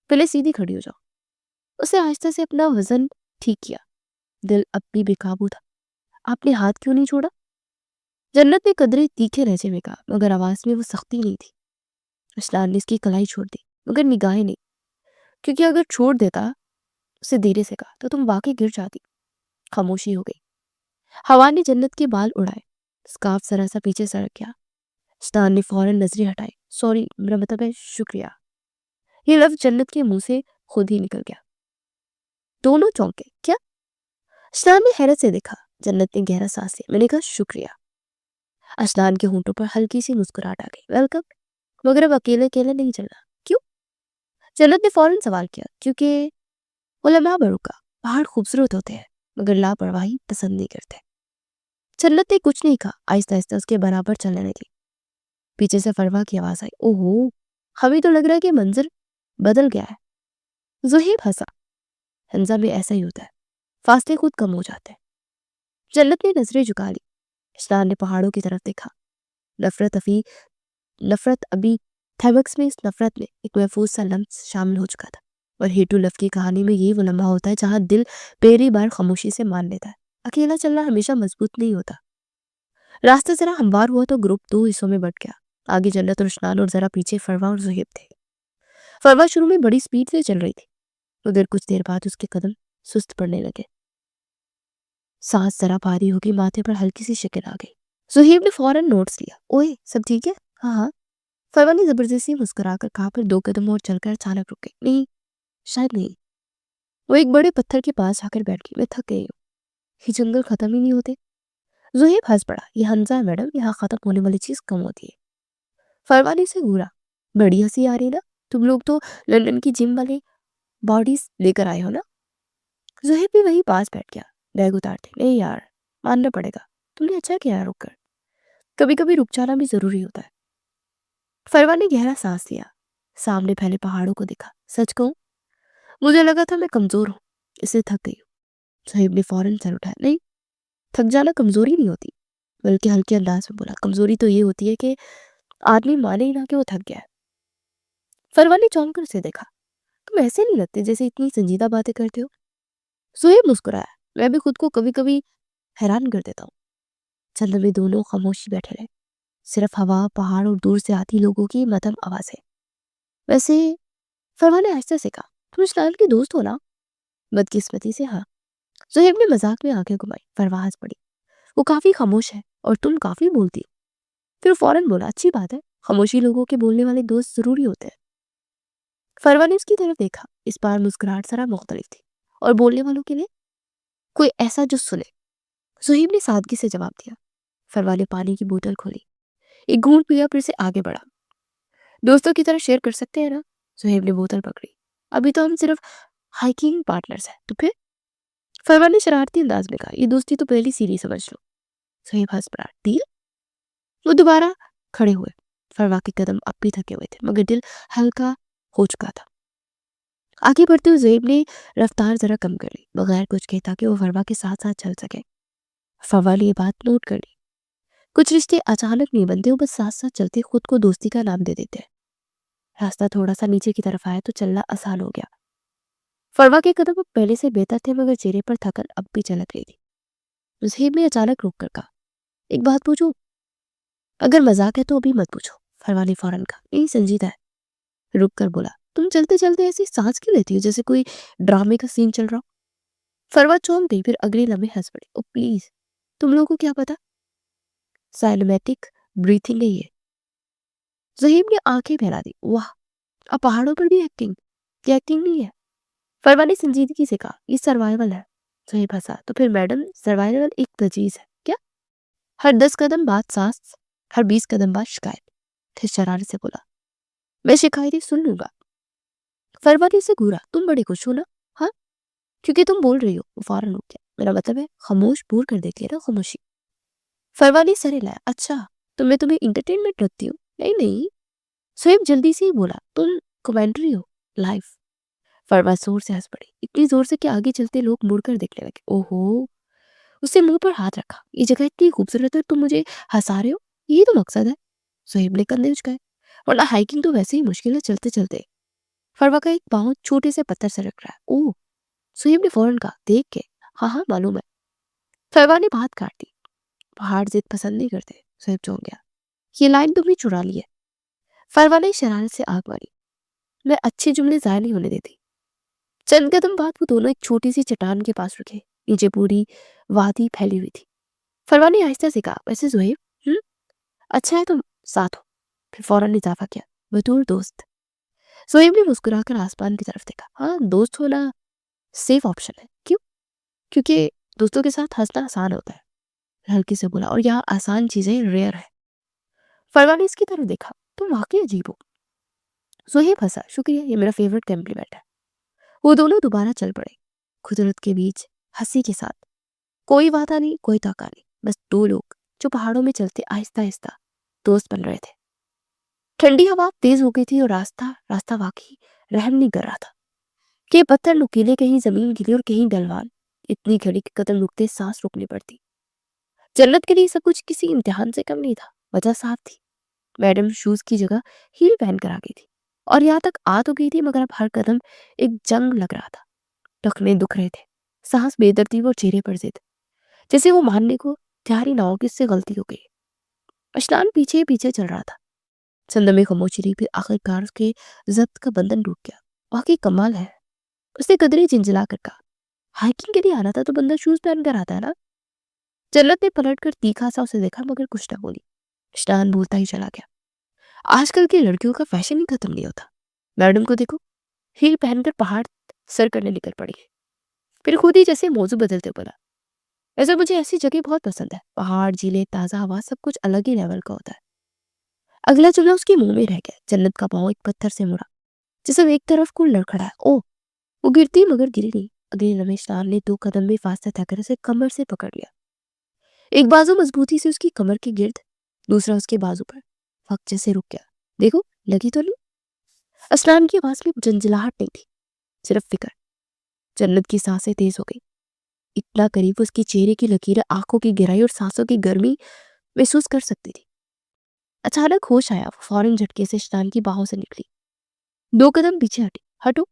پہلے سیدھی کھڑی ہو جاؤ۔ اسے آہستہ سے اپنا وزن ٹھیک کیا، دل اب بھی بے قابو تھا۔ آپ نے ہاتھ کیوں نہیں چھوڑا؟ جنت نے قدرے تیکھے لہجے میں کہا، مگر آواز میں وہ سختی نہیں تھی۔ اشنان نے اس کی کلائی چھوڑ دی، مگر نگاہیں نہیں، کیونکہ اگر چھوڑ دیتا، اسے دھیرے سے کہا، تو تم واقعی گر جاتی۔ خاموشی ہو گئی۔ ہوا نے جنت کے بال اڑائے، اسکارف ذرا سا پیچھے سرک گیا۔ اشنان نے فوراً نظریں ہٹائی، سوری، میرا مطلب ہے شکریہ۔ یہ لفظ جنت کے منہ سے خود ہی نکل گیا۔ دونوں چونکے، کیا؟ اشنان نے حیرت سے دیکھا۔ جنت نے گہرا سانس لیا، میں نے کہا شکریہ۔ اشنان کے ہونٹوں پر ہلکی سی مسکراہٹ آ گئی، ویلکم، مگر اب اکیلے اکیلے نہیں چلنا۔ کیوں؟ جنت نے فوراً سوال کیا، کیونکہ علماء برکا، پہاڑ خوبصورت ہوتے ہیں مگر لاپرواہی پسند نہیں کرتے۔ جنت نے کچھ نہیں کہا، آہستہ آہستہ اس کے برابر چلنے لگی۔ پیچھے سے فروا کی آواز آئی، اوہو، ہمیں تو لگ رہا ہے کہ منظر بدل گیا ہے۔ زہیب ہنسا، حمزہ میں ایسا ہی ہوتا ہے، فاصلے خود کم ہو جاتے ہیں۔ جنت نے نظریں جھکا لی۔ اشنان نے پہاڑوں کی طرف دیکھا، نفرت ابھی تھیمکس میں، اس نفرت میں ایک محفوظ سا لمس شامل ہو چکا تھا۔ اور ہیٹو لف کی کہانی میں یہ وہ لمحہ ہوتا ہے جہاں دل پہلی بار خاموشی سے مان لیتا ہے، اکیلا چلنا ہمیشہ مضبوط نہیں ہوتا۔ راستہ ذرا ہموار ہوا تو گروپ دو حصوں میں بٹ گیا۔ آگے جنت اور اشنان اور ذرا پیچھے فروا اور زہیب تھے۔ فروا شروع میں بڑی سپیڈ سے چل رہی تھی، مگر کچھ دیر بعد اس کے قدم سست پڑنے لگے، سانس ذرا بھاری ہوگی، ماتھے پر ہلکی سی شکن آ گئی۔ زہیب نے فوراً نوٹس لیا، اوئے سب ٹھیک ہے؟ ہاں ہاں، فروا نے زبردستی مسکرا کر کہا، پھر دو قدم اور چل کر اچانک رک گئی، نہیں، شاید نہیں۔ وہ ایک بڑے پتھر کے پاس آ کر بیٹھ گئی، میں تھک گئی ہوں، یہ جنگل ختم ہی نہیں ہوتے۔ زہیب ہنس پڑا، یہ حمزہ ہے میڈم، یہاں ختم ہونے والی چیز کم ہوتی ہے۔ فروا نے اسے گھورا، بڑی ہنسی آ رہی نا، تم لوگ تو لندن کی جم والے باڈیز لے کر آئے ہو نا۔ زہیب بھی وہی پاس بیٹھ گیا، بیگ اتارتے، نہیں یار، ماننا پڑے گا، تم نے اچھا کیا رک کر، کبھی کبھی رک جانا بھی ضروری ہوتا ہے۔ فروا نے گہرا سانس لیا، سامنے پھیلے پہاڑوں کو دیکھا. سچ کہوں مجھے لگا تھا میں کمزور ہوں، اسے تھک گئی ہوں. صہیب نے فوراً سر اٹھایا. نہیں، تھک جانا کمزوری نہیں ہوتی، بلکہ ہلکے انداز میں بولا کمزوری تو یہ ہوتی ہے کہ آدمی مانے ہی نہ کہ وہ تھک گیا ہے. فروا نے چونک کر اسے دیکھا. تم ایسے نہیں لگتے جیسے اتنی سنجیدہ باتیں کرتے ہو. صہیب مسکرایا. میں بھی خود کو کبھی کبھی حیران کر دیتا ہوں. چند لمحے دونوں خاموشی بیٹھے رہے. صرف ہوا، پہاڑ اور دور سے آتی لوگوں کی مدھم آوازیں. ویسے فروا نے آہستہ سے کہا تم اشنان کی دوست ہو نا؟ بدقسمتی سے ہاں. صہیب نے مذاق میں آنکھیں گھمائی. فروا ہنس پڑی. وہ کافی خاموش ہے اور تم کافی بولتی ہو. پھر فوراً بولا اچھی بات ہے، خاموشی لوگوں کے بولنے والے دوست ضروری ہوتے ہیں. فروا نے اس کی طرف دیکھا. اس بار مسکراہٹ ذرا مختلف تھی. اور بولنے والوں کے لیے کوئی ایسا جو سنے. صہیب نے سادگی سے جواب دیا. فروا نے پانی کی بوتل کھولی، ایک گھونٹ پیا، پھر سے آگے بڑھا. دوستوں کی طرح شیئر کر سکتے ہیں نا؟ صہیب نے بوتل پکڑی. ابھی تو ہم صرف ہائیکنگ پارٹنرز ہیں. تو پھر؟ فروا نے شرارتی انداز میں کہا یہ دوستی تو پہلی سیڑھی سمجھ لو. صہیب ہنس پڑا. ڈیل؟ وہ دوبارہ کھڑے ہوئے. فروا کے قدم اب بھی تھکے ہوئے تھے مگر دل ہلکا ہو چکا تھا. آگے بڑھتے ہوئے زیب نے رفتار ذرا کم کر لی بغیر کچھ کہے تاکہ وہ فروا کے ساتھ ساتھ چل سکے. فروا نے یہ بات نوٹ کر لی. کچھ رشتے اچانک نہیں بنتے، وہ بس ساتھ ساتھ چلتے خود کو دوستی کا نام دے دیتے ہیں. راستہ تھوڑا سا نیچے کی طرف آیا تو چلنا آسان ہو گیا. فروا کے قدم اب پہلے سے بہتر تھے مگر چہرے پر تھکن اب بھی چلک رہی تھی. زہیب نے اچانک روک کر کہا ایک بات پوچھوں؟ اگر مذاق ہے تو ابھی مت پوچھو. فروا نے فوراً کہا نہیں سنجیدہ ہے. رک کر بولا تم چلتے چلتے ایسی سانس کیوں لیتی ہو جیسے کوئی ڈرامے کا سین چل رہا ہو؟ فروا چونک گئی، پھر اگلے لمحے ہنس پڑی. او پلیز، تم لوگوں کو کیا پتا سائنمیٹک بریتھنگ ہے یہ. زہیب نے آنکھیں پھیلا دی. واہ، اب پہاڑوں پر بھی ایکٹنگ؟ یہ ایکٹنگ نہیں ہے. فروا نے سنجیدگی سے کہا یہ سروائیول ہے. زہیب ہنسا. تو پھر میڈم سروائیول ایک تجویز ہے کیا؟ ہر 10 قدم بعد سانس، ہر 20 قدم بعد شکایت. پھر شرارت سے بولا میں شکایتیں سن لوں گا. فروا نے اسے گھورا. تم بڑے خوش ہو نا؟ ہاں، کیونکہ تم بول رہی ہو. وہ فوراً رک گیا. میرا مطلب ہے خاموش بور کر دیتی ہے نا خاموشی. فروا نے سر ہلایا. اچھا تو میں تمہیں انٹرٹینمنٹ رکھتی ہوں؟ نہیں نہیں. صہیب جلدی سے ہی بولا تم کومنٹری ہو لائف. فروا زور سے ہنس پڑی. اتنی زور سے کہ آگے چلتے لوگ مڑ کر دیکھنے لگے. اوہو. اسے منہ پر ہاتھ رکھا. یہ جگہ اتنی خوبصورت ہے، تم مجھے ہنسا رہے ہو؟ یہی تو مقصد ہے. صہیب نے کندھے اچکائے. ورنہ ہائیکنگ تو ویسے ہی مشکل ہے چلتے چلتے. فروا کا ایک پاؤں چھوٹے سے پتھر سے رکھ رہا ہے. اوہ. صہیب نے فوراً کہا دیکھ کے. ہاں ہاں معلوم ہے. فروا نے بات کاٹ دی. پہاڑ ضد پسند نہیں کرتے. صہیب چونک گیا. یہ لائن تم نے چرا لی ہے. فروا نے شرارت سے آنکھ ماری. میں اچھے جملے ضائع نہیں ہونے دیتی. چند قدم بعد وہ دونوں ایک چھوٹی سی چٹان کے پاس رکے. نیچے پوری وادی پھیلی ہوئی تھی. فروا نے آہستہ سے کہا ویسے زہیب اچھا ہے تم ساتھ ہو. پھر فوراً اضافہ کیا بطور دوست. زہیب نے مسکرا کر آسمان کی طرف دیکھا. ہاں دوست ہونا سیف آپشن ہے. کیوں؟ کیونکہ دوستوں کے ساتھ ہنسنا آسان ہوتا ہے. ہلکی سے بولا اور یہاں آسان چیزیں ریئر ہے. فروا نے اس کی طرف دیکھا. تم واقعی عجیب ہو. زہیب ہنسا. شکریہ، یہ میرا فیورٹ کمپلیمنٹ ہے. وہ دونوں دوبارہ چل پڑے قدرت کے بیچ ہنسی کے ساتھ. کوئی وعدہ نہیں، کوئی تاکہ نہیں، بس دو لوگ جو پہاڑوں میں چلتے آہستہ آہستہ دوست بن رہے تھے. ٹھنڈی ہوا تیز ہو گئی تھی اور راستہ واقعی رحم نہیں کر رہا تھا. کہ پتھر نکیلے، کہیں زمین گیلی اور کہیں ڈلوان. اتنی گھڑی کے قدم رکتے سانس روکنی پڑتی. جنت کے لیے سب کچھ کسی امتحان سے کم نہیں تھا. وجہ صاف تھی. میڈم شوز کی جگہ ہیل پہن کر آ گئی تھی اور یہاں تک آ تو گئی تھی مگر اب ہر قدم ایک جنگ لگ رہا تھا. ٹخنے دکھ رہے تھے، سانس بے ترتیب اور چہرے پر ضد، جیسے وہ ماننے کو تیاری نہ ہو کہ اس سے غلطی ہو گئی. اشنان پیچھے پیچھے چل رہا تھا. چندمے خاموشی رہی. پھر آخر کار اس کے ضبط کا بندھن ٹوٹ گیا. واقعی کمال ہے. اس نے قدرے جنجلا کر کہا ہائیکنگ کے لیے آنا تھا تو بندہ شوز پہن کر آتا ہے نا. جنت نے پلٹ کر تیکھا سا اسے دیکھا مگر کچھ نہ بولی. اشنان بولتا ہی چلا گیا. آج کل کی لڑکیوں کا فیشن ہی ختم نہیں ہوتا. میڈم کو دیکھو، ہیل پہن کر پہاڑ سر کرنے نکل پڑی ہے. پھر خود ہی جیسے موضوع بدلتے بولا ایسے مجھے ایسی جگہ بہت پسند ہے. پہاڑ، جھیلیں، تازہ ہوا، سب کچھ الگ ہی لیول کا ہوتا ہے. اگلا جملہ اس کے منہ میں رہ گیا. جنت کا پاؤں ایک پتھر سے مڑا جسے ایک طرف کو لڑکھڑا ہے. او. وہ گرتی مگر گری نہیں. اگلے لمحے اشنان نے 2 قدم میں فاصلہ طے کر اسے کمر سے پکڑ لیا. ایک بازو مضبوطی سے اس کی کمر کے گرد، دوسرا اس کے بازو پر. وقت جیسے رک گیا. دیکھو لگی تو نہیں. اسلان کی آواز میں جنجلاہٹ نہیں تھی، صرف فکر۔ جنت کی سانسیں تیز ہو گئی، اتنا قریب اس کی چہرے کی لکیریں آنکھوں کی گہرائی اور سانسوں کی گرمی محسوس کر سکتی تھی۔ اچانک ہوش آیا، وہ فوراً جھٹکے سے اشتان کی باہوں سے نکلی، 2 قدم پیچھے ہٹی۔ ہٹو،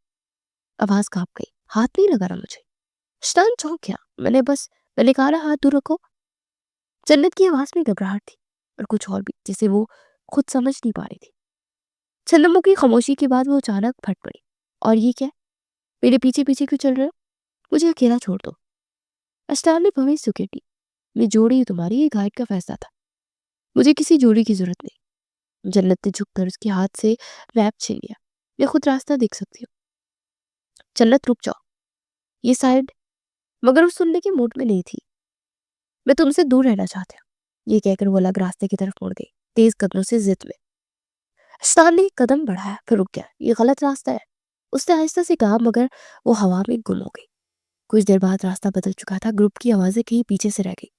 آواز کانپ گئی، ہاتھ نہیں لگانا مجھے۔ اشتان چونک گیا، میں نے کہا نا ہاتھ دور رکھو۔ جنت کی آواز میں گھبراہٹ تھی اور کچھ اور بھی جسے وہ خود سمجھ نہیں پا رہی تھی۔ چند لمحوں کی خاموشی کے بعد وہ اچانک پھٹ پڑی، اور یہ کیا؟ میرے پیچھے پیچھے کیوں چل رہے ہو؟ مجھے اکیلا چھوڑ دو۔ اشتان نے بھویں سکیٹی، میں جوڑی ہوں تمہاری، یہ گائیڈ کا فیصلہ تھا، مجھے کسی جوڑی کی ضرورت نہیں۔ جنت نے جھک کر اس کے ہاتھ سے میپ چھین لیا، میں خود راستہ دیکھ سکتی ہوں۔ جنت رک جاؤ، یہ سائڈ، مگر وہ سننے کے موڈ میں نہیں تھی۔ میں تم سے دور رہنا چاہتی ہوں، یہ کہہ کر وہ الگ راستے کی طرف مڑ گئی، تیز قدموں سے ضد میں۔ اشتان نے ایک قدم بڑھایا، پھر رک گیا، یہ غلط راستہ ہے، اس نے آہستہ سے کہا، مگر وہ ہوا میں گم ہو گئی۔ کچھ دیر بعد راستہ بدل چکا تھا، گروپ کی آوازیں کہیں پیچھے سے رہ گئی،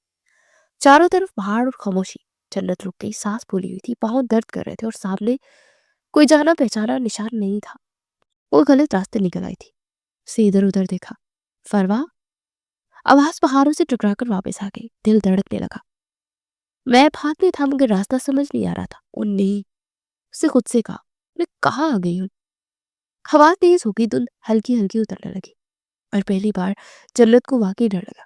چاروں طرف پہاڑ اور خاموشی۔ جنت رک گئی، سانس پھولی ہوئی تھی، پاؤں درد کر رہے تھے اور سامنے کوئی جانا پہچانا نشان نہیں تھا۔ وہ غلط راستے نکل آئی تھی، اسے ادھر ادھر دیکھا۔ فروا، آواز پہاڑوں سے ٹکرا کر واپس آ گئی، دل دھڑکنے لگا۔ میپ ہاتھ میں تھا مگر راستہ سمجھ نہیں آ رہا تھا۔ وہ نہیں، اسے خود سے کہا، میں کہاں آ گئی ہوں؟ ہوا تیز ہو گئی، دھند ہلکی ہلکی اترنے لگی، اور پہلی بار جنت کو واقعی ڈر لگا۔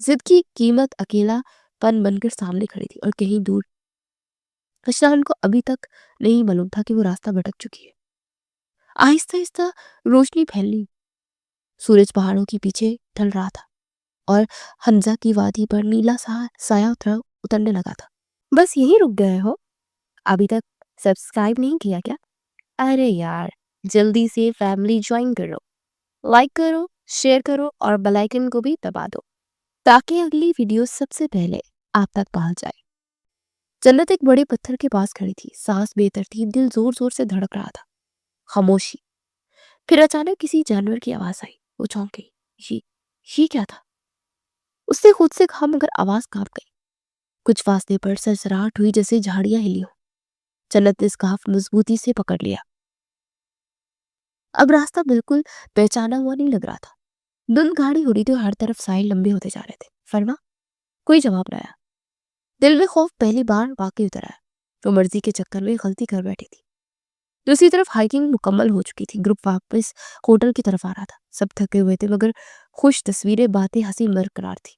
ضد کی قیمت اکیلا پن بن کر سامنے کھڑی تھی، اور کہیں دور اشتان کو ابھی تک نہیں معلوم تھا کہ وہ راستہ بھٹک چکی ہے۔ آہستہ آہستہ روشنی پھیلنی، سورج پہاڑوں کے پیچھے ڈھل رہا تھا، اور حنزہ کی وادی پر نیلا سایہ اترنے لگا تھا۔ بس یہیں رک گئے ہو؟ ابھی تک سبسکرائب نہیں کیا کیا؟ ارے یار، جلدی سے فیملی جوائن کرو، لائک کرو، شیئر کرو، اور بیل آئیکن کو بھی دبا دو تاکہ اگلی ویڈیو سب سے پہلے آپ تک پہنچ جائے۔ جنت ایک بڑے پتھر کے پاس کھڑی تھی، سانس بے ترتیب، دل زور زور سے دھڑک رہا تھا۔ خاموشی، پھر اچانک کسی جانور کی آواز آئی، وہ چونک گئی۔ یہ کیا تھا؟ اس نے خود سے کہا، مگر آواز کانپ گئی۔ کچھ فاصلے پر سرسراہٹ ہوئی، جیسے جھاڑیاں ہلی ہوں۔ جنت نے اسکارف مضبوطی سے پکڑ لیا، اب راستہ بالکل پہچانا ہوا نہیں لگ رہا تھا۔ دھند گاڑی ہو رہی تھی اور ہر طرف ساحل لمبے ہوتے جا رہے تھے۔ فرما، کوئی جواب نہ آیا۔ دل میں خوف پہلی بار واقعی اتر آیا، وہ مرضی کے چکر میں غلطی کر بیٹھی تھی۔ دوسری طرف ہائیکنگ مکمل ہو چکی تھی، گروپ واپس ہوٹل کی طرف آ رہا تھا، سب تھکے ہوئے تھے مگر خوش، تصویریں، باتیں، ہنسی برقرار تھی۔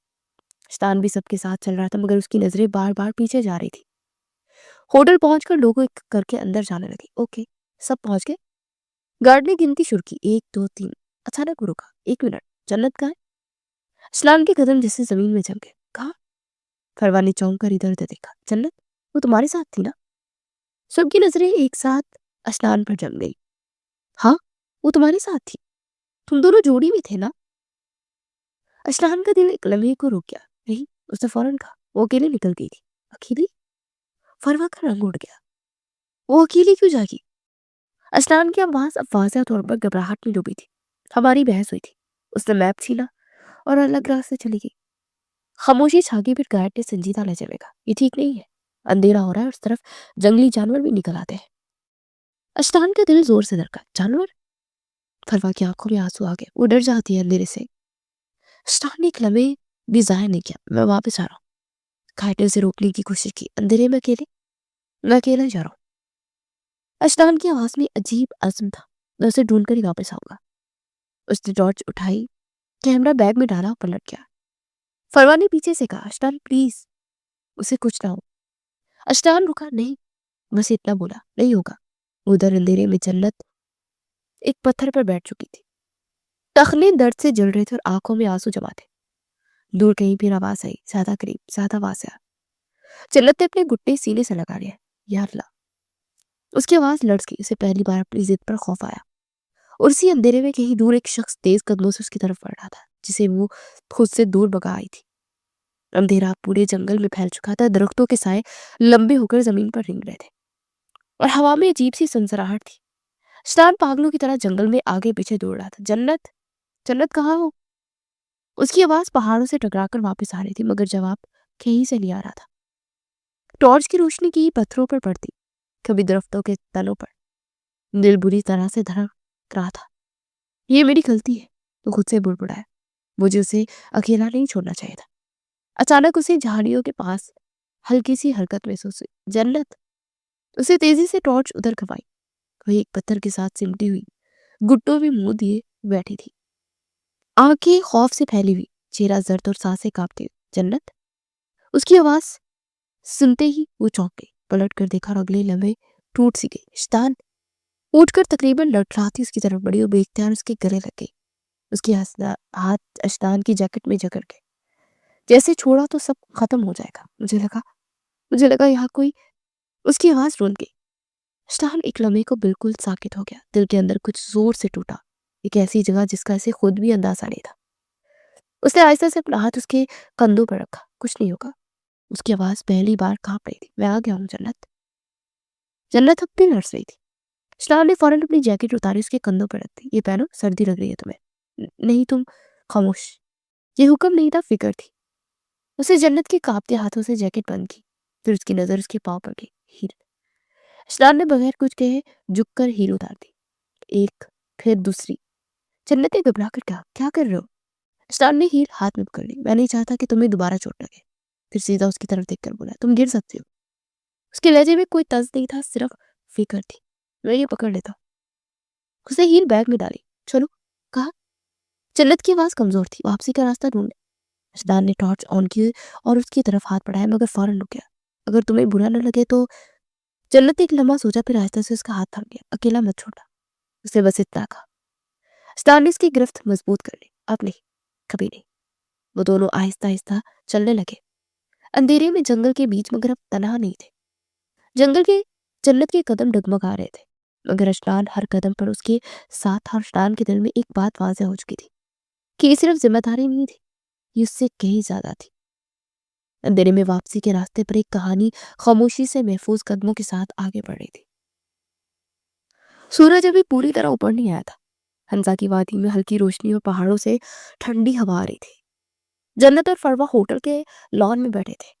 اشتان بھی سب کے ساتھ چل رہا تھا مگر اس کی نظریں بار بار پیچھے جا رہی تھی۔ ہوٹل پہنچ کر لوگوں ایک کر کے اندر جانے لگے۔ اوکے، سب پہنچ گئے؟ گارڈ نے گنتی شروع کی، 1 2 3۔ اچانک وہ رکا، 1 منٹ، جنت کہاں ہے؟ اشتان کے قدم جیسے زمین میں جم گئے۔ کہاں؟ فروا نے چونک کر ادھر ادھر دیکھا۔ جنت، وہ تمہارے ساتھ تھی نا؟ سب کی نظریں ایک ساتھ اشتان پر جم گئی۔ ہاں، وہ تمہارے ساتھ تھی، تم دونوں جوڑی میں تھے نا؟ اشتان کا دل ایک لمحے کو رک گیا۔ نہیں، اس نے فوراً کہا، وہ اکیلے نکل گئی تھی۔ اکیلی؟ فروا کا رنگ اڑ گیا، وہ اکیلی کیوں جاگی؟ اشتان کی آواز اب واضح طور پر گھبراہٹ میں ڈوبی تھی۔ ہماری بحث ہوئی تھی، اس نے میپ چھینا اور الگ راستے چلی گئی۔ خاموشی چھا گئی، پھر گائیڈ نے سنجیدہ لہجے میں کہا، یہ ٹھیک نہیں ہے، اندھیرا ہو رہا ہے اور اس طرف جنگلی جانور بھی نکل آتے ہیں۔ اشتان کا دل زور سے دھڑکا۔ جانور؟ فروا کی آنکھوں میں آنسو آ گئے، وہ ڈر جاتی ہے اندھیرے سے۔ اشتان نے ایک لمحے بھی ضائع نہیں کیا، میں واپس آ رہا ہوں۔ گائیڈ نے اسے روکنے کی کوشش کی، اندھیرے میں اکیلے؟ میں اکیلا جا رہا ہوں۔ اشتان کی آواز میں عجیب عزم تھا، میں اسے ڈھونڈ کر ہی واپس آؤں گا۔ اس نے ٹارچ اٹھائی، کیمرہ بیگ میں ڈالا اور پلٹ گیا۔ فروا نے پیچھے سے کہا، اشتان پلیز، اسے کچھ نہ ہو۔ اشتان رکا، نہیں، بس اتنا بولا، نہیں ہوگا۔ ادھر اندھیرے میں جنت ایک پتھر پر بیٹھ چکی تھی، ٹخنے درد سے جل رہے تھے اور آنکھوں میں آنسو جمع تھے۔ دور کہیں پھر آواز آئی، زیادہ قریب، زیادہ واضح۔ جنت نے اپنے گھٹنے سینے سے لگا لیا۔ یا اللہ! اس کی آواز لرز گئی، اسے پہلی بار اپنی ضد پر خوف آیا، اور اسی اندھیرے میں کہیں دور ایک شخص تیز قدموں سے اس کی طرف بڑھ رہا تھا، جسے وہ خود سے دور بھگا آئی تھی۔ اندھیرا پورے جنگل میں پھیل چکا تھا، درختوں کے سائے لمبے ہو کر زمین پر رنگ رہے تھے، اور ہوا میں عجیب سی سنسراہٹ تھی۔ اشتان پاگلوں کی طرح جنگل میں آگے پیچھے دوڑ رہا تھا۔ جنت، جنت کہاں ہو؟ اس کی آواز پہاڑوں سے ٹکرا کر واپس آ رہی تھی مگر جواب کہیں سے نہیں آ رہا تھا۔ ٹارچ کی روشنی کی پتھروں پر پڑتی، کبھی درختوں کے تنوں پر، دل بری طرح سے دھڑک رہا تھا. یہ میری غلطی ہے تو خود سے بڑبڑایا. مجھے اسے اکیلا نہیں چھوڑنا چاہیے تھا. اچانک اسے جھاڑیوں کے پاس ہلکی سی حرکت محسوس ہوئی. جنت. اسے تیزی سے ٹارچ ادھر کھوائی. وہ ایک پتھر کے ساتھ سمٹی ہوئی گٹوں میں منہ دیے بیٹھی تھی. آنکھیں خوف سے پھیلی ہوئی, چہرہ زرد اور سانسیں کانپتی ہوئی. جنت. اس کی آواز سنتے ہی وہ چونک گئی. پلٹ کر دیکھا اور اگلے لمحے ٹوٹ سی گئی. اشتان. اٹھ کر تقریباً لڑکھڑاتی اس کی طرف بڑھی اور بے اختیار اس کے گلے لگ گئی. اس کی ہاتھ اشتان کی جیکٹ میں جکڑ گئے. جیسے چھوڑا تو سب ختم ہو جائے گا. مجھے لگا یہاں کوئی. اس کی آواز رول گئی. اشتان ایک لمحے کو بالکل ساکت ہو گیا. دل کے اندر کچھ زور سے ٹوٹا. ایک ایسی جگہ جس کا اسے خود بھی اندازہ نہیں تھا. اس نے آہستہ سے اپنا ہاتھ اس کے کندھوں پر رکھا. کچھ نہیں ہوگا. اس کی آواز پہلی بار کانپ رہی تھی. میں آ گیا ہوں جنت. جنت اب بھی لڑس رہی تھی. اشتان نے فوراً اپنی جیکٹ اتاری اس کے کندھوں پر رکھ دی. یہ پہنو, سردی لگ رہی ہے تمہیں. نہیں تم. خاموش. یہ حکم نہیں تھا, فکر تھی. اسے جنت کے کانپتے ہاتھوں سے جیکٹ بند کی. پھر اس کی نظر اس کے پاؤں پر گئی. ہیل. اشتان نے بغیر کچھ کہے جھک کر ہیل اتار دی. ایک, پھر دوسری. جنت نے گھبرا کر کہا, کیا کر رہے ہو؟ اشتان نے ہیل ہاتھ میں پکڑ لی. میں نہیں چاہتا کہ تمہیں دوبارہ چوٹ لگے. پھر سیدھا اس کی طرف دیکھ کر بولا, تم گر سکتے ہو. اس کے لہجے میں کوئی طنز نہیں تھا, صرف فکر تھی. میں یہ پکڑ لیتا ہوں. اسے ہیل بیگ میں ڈالی. چلو. کہا. جنت کی آواز کمزور تھی. واپسی کا راستہ ڈھونڈے. اشتان نے ٹارچ آن کی اور اس کی طرف ہاتھ بڑھایا, مگر فوراً رک گیا. اگر تمہیں برا نہ لگے تو. جنت ایک لمحہ سوچا, پھر آہستہ سے اس کا ہاتھ تھم گیا. اکیلا مت چھوڑنا. اسے بس اتنا کہا. اشتان نے اس کی گرفت مضبوط کر لی. اب نہیں, کبھی نہیں. وہ دونوں آہستہ آہستہ چلنے لگے. اندھیرے میں جنگل کے بیچ, مگر اب تنہا نہیں تھے. جنگل کے جنت کے قدم ڈگمگا رہے تھے, مگر اشتان ہر قدم پر اس کے ساتھ تھا. اشتان کے دل میں ایک بات واضح ہو چکی تھی کہ یہ صرف ذمہ داری نہیں تھی, یہ اس سے کہیں زیادہ تھی. اندھیرے میں واپسی کے راستے پر ایک کہانی خاموشی سے محفوظ قدموں کے ساتھ آگے بڑھ رہی تھی. سورج ابھی پوری طرح اوپر نہیں آیا تھا. ہنزا کی وادی میں ہلکی روشنی اور پہاڑوں سے ٹھنڈی ہوا آ رہی تھی. جنت اور فروا ہوٹل کے لان میں بیٹھے تھے.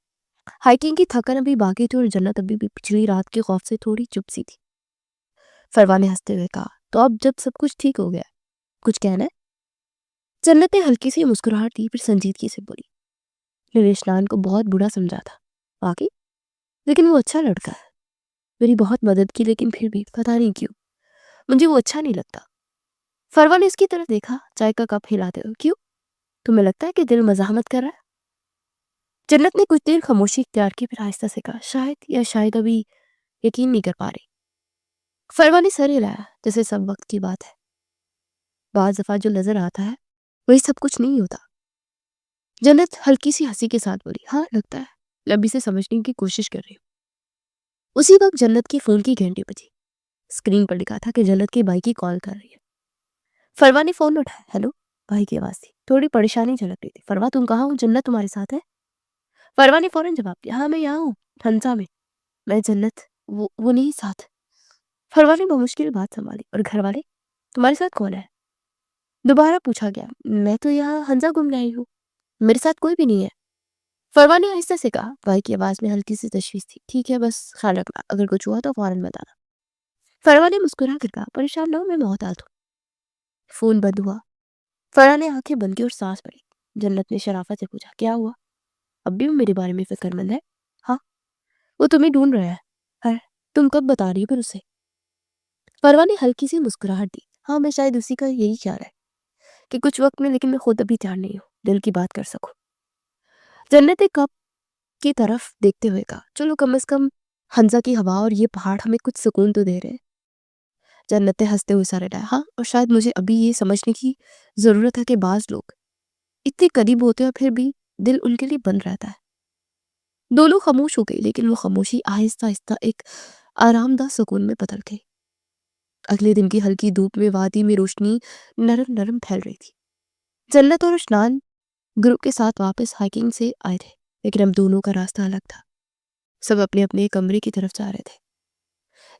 ہائیکنگ کی تھکن ابھی باقی تھی اور جنت ابھی بھی پچھلی رات کے خوف سے تھوڑی چپ سی تھی. فروا نے ہنستے ہوئے کہا, تو اب جب سب کچھ ٹھیک ہو گیا, کچھ کہنا ہے؟ جنت نے ہلکی سی مسکراہٹ دی, پھر سنجیدگی سے بولی, میں نے اشتان کو بہت برا سمجھا تھا واقعی, لیکن وہ اچھا لڑکا ہے. میری بہت مدد کی, لیکن پھر بھی پتہ نہیں کیوں مجھے وہ اچھا نہیں لگتا. فروا نے اس کی طرف دیکھا, چائے کا کپ ہلاتے ہوئے. کیوں؟ تمہیں لگتا ہے کہ دل مزاحمت کر رہا ہے؟ جنت نے کچھ دیر خاموشی اختیار کی, پھر آہستہ سے کہا, شاید ابھی یقین نہیں کر پا رہی. فروا نے سر ہلایا, جیسے سب وقت کی بات ہے. بعض دفعہ جو نظر آتا ہے وہی سب کچھ نہیں ہوتا. جنت ہلکی سی ہنسی کے ساتھ بولی, ہاں لگتا ہے. لبی سے سمجھنے کی کوشش کر رہی ہوں. اسی وقت جنت کی فون کی گھنٹی بجی. اسکرین پر لکھا تھا کہ جنت کی بھائی کی کال کر رہی ہے. فروا نے فون اٹھایا. ہیلو. بھائی کی آواز تھی, تھوڑی پریشانی جھلک رہی تھی. فروا, تم کہاں ہو؟ جنت تمہارے ساتھ ہے؟ فروا نے فوراً جواب دیا, ہاں میں یہاں ہوں, ہنزا میں. میں جنت, وہ نہیں ساتھ. فروا نے بمشکل بات سنبھالی, اور گھر والے تمہارے ساتھ کون ہے؟ دوبارہ پوچھا گیا. میں تو یہاں ہنزا گھومنے آئی ہوں, میرے ساتھ کوئی بھی نہیں ہے. فروا نے آہستہ سے کہا. بھائی کی آواز میں ہلکی سی تشویش تھی. ٹھیک ہے, بس خیال رکھنا, اگر کچھ ہوا تو فوراً بتانا. فروا نے مسکرا کر کہا, پریشان نہ ہو, میں محتاط ہوں. فون بند ہوا. فروا نے آنکھیں بند کی اور سانس بھری. جنت نے شرافت سے پوچھا, کیا ہوا؟ اب بھی وہ میرے بارے میں فکر مند ہے؟ ہاں, وہ تمہیں ڈھونڈ رہا ہے. تم کب بتا رہی ہو پھر اسے؟ فروا نے ہلکی سی مسکراہٹ دی. ہاں, میں شاید اسی کا یہی خیال ہے کہ کچھ وقت میں, لیکن میں خود ابھی تیار نہیں ہوں دل کی بات کر سکوں. جنت ایک کپ کی طرف دیکھتے ہوئے کہا, چلو کم از کم ہنزا کی ہوا اور یہ پہاڑ ہمیں کچھ سکون تو دے رہے. جنت نے ہنستے ہوئے سر ہلایا. ہاں, اور شاید مجھے ابھی یہ سمجھنے کی ضرورت ہے کہ بعض لوگ اتنے قریب ہوتے ہیں پھر بھی دل ان کے لیے بند رہتا ہے. دونوں خاموش ہو گئی, لیکن وہ خاموشی آہستہ آہستہ ایک آرام دہ سکون میں بدل گئی. اگلے دن کی ہلکی دھوپ میں وادی میں روشنی نرم نرم پھیل رہی تھی. جنت اور اشتان گروپ کے ساتھ واپس ہائیکنگ سے آئے تھے, لیکن اب دونوں کا راستہ الگ تھا. سب اپنے اپنے کمرے کی طرف جا رہے تھے.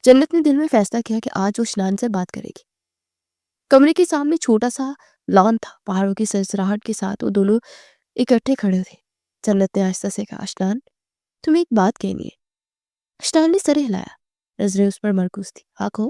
جنت نے دل میں فیصلہ کیا کہ آج وہ اشتان سے بات کرے گی. کمرے کے سامنے چھوٹا سا لان تھا, پہاڑوں کی سرسراہٹ کے ساتھ وہ دونوں اکٹھے کھڑے تھے. جنت نے آہستہ سے کہا, اشتان تمہیں ایک بات کہنی ہے. اشتان نے سر ہلایا, نظریں اس پر مرکوز تھی. ہاں کہو.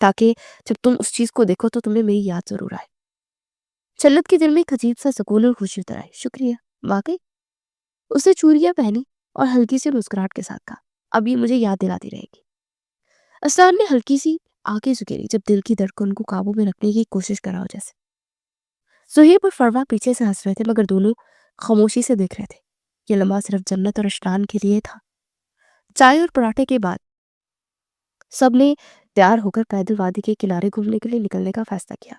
تاکہ جب تم اس چیز کو دیکھو تو تمہیں میری یاد ضرور آئے۔ جنت کے دل میں ایک عجیب سا سکون اور خوشی اتر آئی۔ شکریہ، واقعی؟ اس نے چوڑیاں پہنی اور ہلکی سی مسکراہٹ کے ساتھ کہا، اب یہ مجھے یاد دلاتی رہے گی۔ اسرار نے ہلکی سی آنکھیں سکیری جب دل کی دھڑکن کو قابو میں رکھنے کی کوشش کرا ہو جیسے۔ سہیب اور فروا پیچھے سے ہنس رہے تھے مگر دونوں خاموشی سے دیکھ رہے تھے۔ یہ لمحہ صرف جنت اور اشنان کے لیے تھا۔ چائے اور پراٹھے کے بعد سب نے تیار ہو کر پیدل وادی کے کنارے گھومنے کے لیے نکلنے کا فیصلہ کیا۔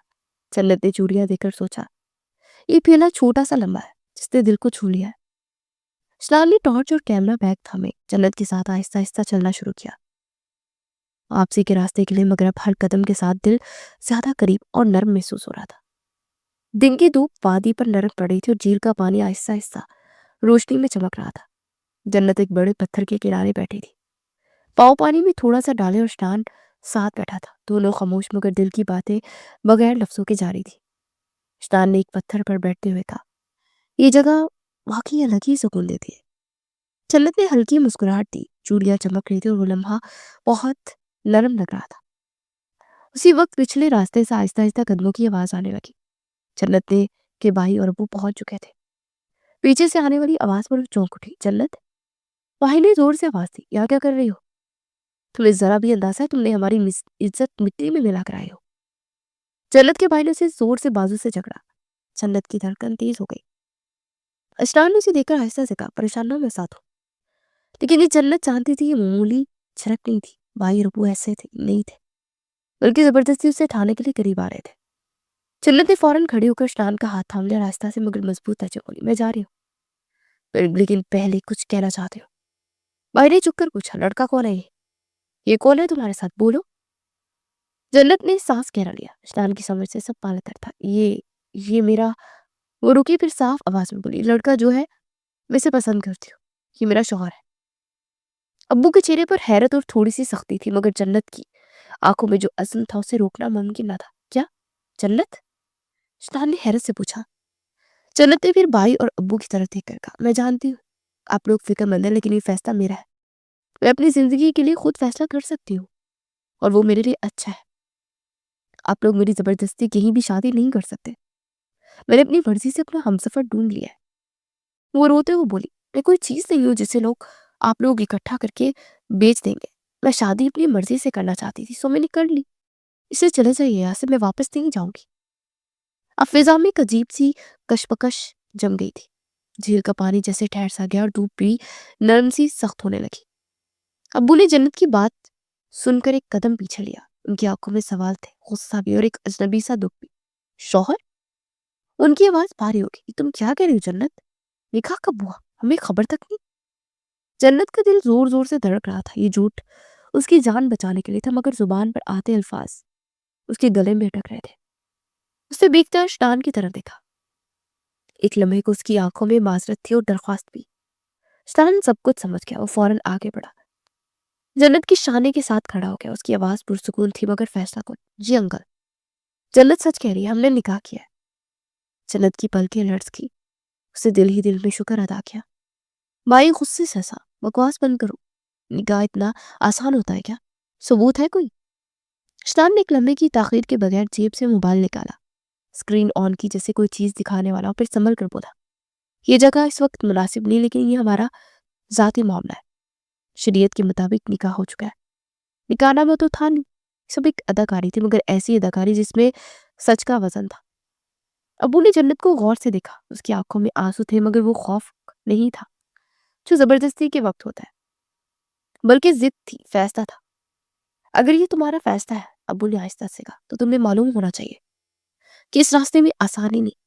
جنت نے چوڑیاں دیکھ کر سوچا، یہ پھیلا چھوٹا سا لمحہ ہے جس نے دل کو چھو لیا ہے۔ اشنان نے ٹارچ اور کیمرہ بیگ تھامے جنت کے ساتھ آہستہ آہستہ چلنا شروع کیا۔ واپسی کے راستے کے لیے مگر اب ہر قدم کے ساتھ دل زیادہ قریب اور نرم محسوس ہو رہا تھا۔ دن کی دھوپ وادی پر نرم پڑ رہی تھی اور جھیل کا پانی آہستہ آہستہ روشنی میں چمک رہا تھا۔ جنت ایک بڑے پتھر کے کنارے بیٹھی تھی، پاؤں پانی میں تھوڑا سا ڈالے اور اشنان ساتھ بیٹھا تھا۔ دونوں خاموش مگر دل کی باتیں بغیر لفظوں کے جاری تھی۔ اشنان نے ایک پتھر پر بیٹھتے ہوئے کہا، یہ جگہ واقعی الگ ہی سکون دیتی ہے۔ جنت نے ہلکی مسکراہٹ دی، چوڑیاں چمک رہی تھی اور وہ لمحہ بہت نرم لگ رہا تھا۔ اسی وقت پچھلے راستے سے آہستہ آہستہ قدموں کی آواز آنے لگی۔ جنت کے بھائی اور ابو پہنچ چکے تھے۔ پیچھے سے آنے والی آواز پر وہ چونک اٹھی۔ جنت، بھائی نے زور سے آواز دی، یہاں کیا کر رہی ہو؟ تمہیں ذرا بھی اندازہ ہے تم نے ہماری عزت مٹی میں ملا کر آئے ہو؟ جنت کے بھائی نے اسے زور سے بازو سے جھگڑا۔ جنت کی دھڑکن تیز ہو گئی۔ اشنان نے اسے دیکھ کر آہستہ سے کہا، پریشان نہ میں ساتھ ہوں۔ لیکن یہ جنت جانتی تھی یہ معمولی جھڑپ نہیں تھی۔ بھائی اور ابو ایسے نہیں تھے بلکہ زبردستی اسے اٹھانے کے لیے قریب آ رہے تھے۔ جنت نے فوراً کھڑی ہو کر اشنان کا ہاتھ تھام لیا، راستہ سے مگر مضبوط لہجے بولی، میں جا رہی ہوں لیکن پہلے کچھ کہنا چاہتی ہوں۔ بھائی نے چک کر پوچھا، لڑکا کون ہے یہ کون ہے تمہارے ساتھ، بولو۔ جنت نے سانس گہرا لیا۔ اشنان کی سمجھ سے سب پالے تر تھا۔ یہ میرا، وہ رکی پھر صاف آواز میں بولی، لڑکا جو ہے میں اسے پسند کرتی ہوں، یہ میرا شوہر ہے۔ ابو کے چہرے پر حیرت اور تھوڑی سی سختی تھی مگر جنت کی آنکھوں میں جو عزم تھا اسے روکنا ممکن نہ تھا۔ کیا جنت؟ اشنان نے حیرت سے پوچھا۔ جنت نے پھر بھائی اور ابو کی طرف دیکھ کر کہا، میں جانتی ہوں آپ لوگ فکر مند ہیں لیکن یہ فیصلہ میرا ہے۔ میں اپنی زندگی کے لیے خود فیصلہ کر سکتی ہوں اور وہ میرے لیے اچھا ہے۔ آپ لوگ میری زبردستی کہیں بھی شادی نہیں کر سکتے۔ میں نے اپنی مرضی سے اپنا ہمسفر ڈھونڈ لیا ہے۔ وہ روتے ہوئے بولی، میں کوئی چیز نہیں ہوں جسے آپ لوگ اکٹھا کر کے بیچ دیں گے۔ میں شادی اپنی مرضی سے کرنا چاہتی تھی سو میں نے کر لی۔ اسے چلے جائیے یہاں سے، میں واپس نہیں جاؤں گی۔ اب فضا میں ایک عجیب سی کشمکش جم گئی تھی۔ جھیل کا پانی جیسے ٹھہر سا گیا اور دھوپ بھی نرم سی سخت ہونے لگی۔ ابو نے جنت کی بات سن کر ایک قدم پیچھے لیا۔ ان کی آنکھوں میں سوال تھے، غصہ بھی اور ایک اجنبی سا دکھ بھی۔ شوہر؟ ان کی آواز بھاری ہو گئی، تم کیا کہہ رہی ہو جنت؟ نکاح کب ہوا؟ ہمیں خبر تک نہیں۔ جنت کا دل زور زور سے دھڑک رہا تھا۔ یہ جھوٹ اس کی جان بچانے کے لیے تھا مگر زبان پر آتے الفاظ اس کے گلے میں اٹک رہے تھے۔ اس نے بیکتا اشنان کی طرف دیکھا۔ ایک لمحے کو اس کی آنکھوں میں معذرت تھی اور درخواست بھی۔ اشنان سب کچھ سمجھ گیا، وہ فوراً آگے بڑھا، جنت کی شانے کے ساتھ کھڑا ہو گیا۔ اس کی آواز پرسکون تھی مگر فیصلہ کن۔ جی انکل، جنت سچ کہہ رہی ہے، ہم نے نکاح کیا ہے۔ جنت کی پلکیں لرز کی، اسے دل ہی دل میں شکر ادا کیا۔ بھائی غصے سے ہنسا، بکواس بند کرو، نکاح اتنا آسان ہوتا ہے کیا؟ ثبوت ہے کوئی؟ اشنان نے ایک لمحے کی تاخیر کے بغیر جیب سے موبائل نکالا، اسکرین آن کی جیسے کوئی چیز دکھانے والا، اور پھر سنبھل کر بولا، یہ جگہ اس وقت مناسب نہیں لیکن یہ ہمارا ذاتی معاملہ ہے۔ شریعت کے مطابق نکاح ہو چکا ہے۔ نکاح نامہ تو تھا نہیں، سب ایک اداکاری تھی مگر ایسی اداکاری جس میں سچ کا وزن تھا۔ ابو نے جنت کو غور سے دیکھا، اس کی آنکھوں میں آنسو تھے مگر وہ خوف نہیں تھا جو زبردستی کے وقت ہوتا ہے، بلکہ ضد تھی، فیصلہ تھا۔ اگر یہ تمہارا فیصلہ ہے، ابو نے آہستہ سے کہا، تو تمہیں معلوم ہونا چاہیے کہ اس راستے میں آسانی نہیں۔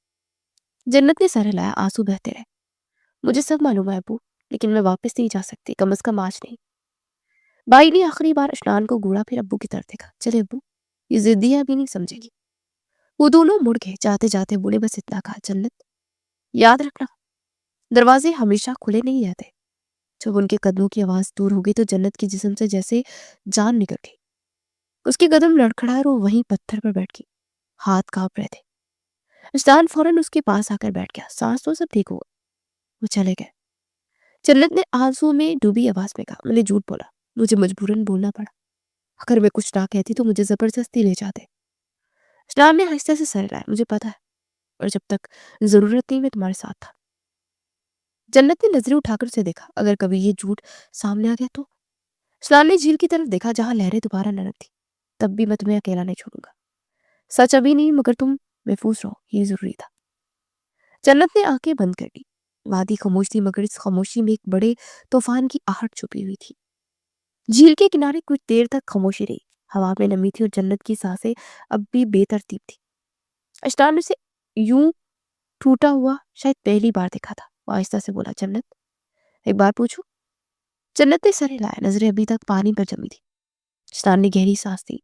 جنت نے سر ہلایا، آنسو بہتے رہے۔ مجھے سب معلوم ہے ابو، لیکن میں واپس نہیں جا سکتی، کم از کم آج نہیں۔ بھائی نے آخری بار اشنان کو گھوڑا پھر ابو کی طرف دیکھا، چلے ابو، یہ ضدی ابھی نہیں سمجھے گی۔ وہ دونوں مڑ گئے، جاتے جاتے بولے بس اتنا کہا، جنت یاد رکھنا دروازے ہمیشہ کھلے نہیں رہتے۔ جب ان کے قدموں کی آواز دور ہو گئی تو جنت کے جسم سے جیسے جان نکل گئی۔ اس کے قدم لڑکھڑائے اور وہ وہیں پتھر پر بیٹھ گئی، ہاتھ کانپ رہے تھے۔ اشنان فوراً اس کے پاس آ کر بیٹھ گیا، سانس تو سب ٹھیک ہوا۔ وہ چلے گئے۔ جنت نے آنسو میں ڈوبی آواز میں کہا، میں نے جھوٹ بولا، مجھے مجبوراً بولنا پڑا۔ اگر میں کچھ نہ کہتی تو مجھے زبردستی لے جاتے۔ اسلام نے آہستہ سے سر ہلایا، مجھے پتا ہے، اور جب تک ضرورت نہیں میں تمہارے ساتھ تھا۔ جنت نے نظریں اٹھا کر اسے دیکھا، اگر کبھی یہ جھوٹ سامنے آ گیا تو؟ اسلام نے جھیل کی طرف دیکھا جہاں لہریں دوبارہ نرم تھی۔ تب بھی میں تمہیں اکیلا نہیں چھوڑوں گا، سچ ابھی نہیں مگر تم محفوظ رہو، یہ ضروری تھا۔ جنت نے آنکھیں بند کر لی۔ وادی خاموش تھی مگر اس خاموشی میں ایک بڑے طوفان کی آہٹ چھپی ہوئی تھی۔ جھیل کے کنارے کچھ دیر تک خاموشی رہی، ہوا میں نمی تھی اور جنت کی سانسیں اب بھی بے ترتیب تھی۔ اشتان نے اسے یوں ٹوٹا ہوا شاید پہلی بار دیکھا تھا۔ وہ آہستہ سے بولا، جنت ایک بات پوچھوں؟ جنت نے سر ہلایا، نظریں ابھی تک پانی پر جمی تھی۔ اشتان نے گہری سانس دی۔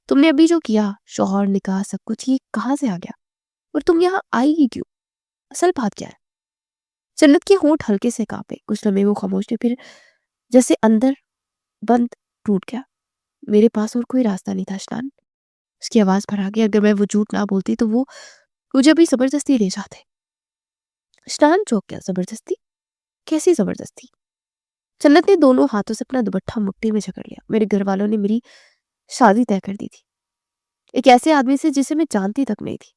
تم نے ابھی جو کیا، شوہر، نکاح، سب کچھ، یہ کہاں سے آ گیا؟ اور تم یہاں آئی ہی کیوں؟ اصل بات کیا ہے؟ جنت کے ہونٹ ہلکے سے کانپے، کچھ لمحے وہ خاموش تھے، پھر جیسے اندر بند ٹوٹ گیا۔ میرے پاس اور کوئی راستہ نہیں تھا اشتان۔ اس کی آواز بھر آ گئی، اگر میں وہ جھوٹ نہ بولتی تو وہ مجھے ابھی زبردستی لے جاتے۔ اشتان چونک گیا، زبردستی؟ کیسی زبردستی؟ جنت نے دونوں ہاتھوں سے اپنا دوپٹہ مٹھی میں جکڑ لیا۔ میرے گھر والوں نے میری شادی طے کر دی تھی، ایک ایسے آدمی سے جسے میں جانتی تک نہیں تھی۔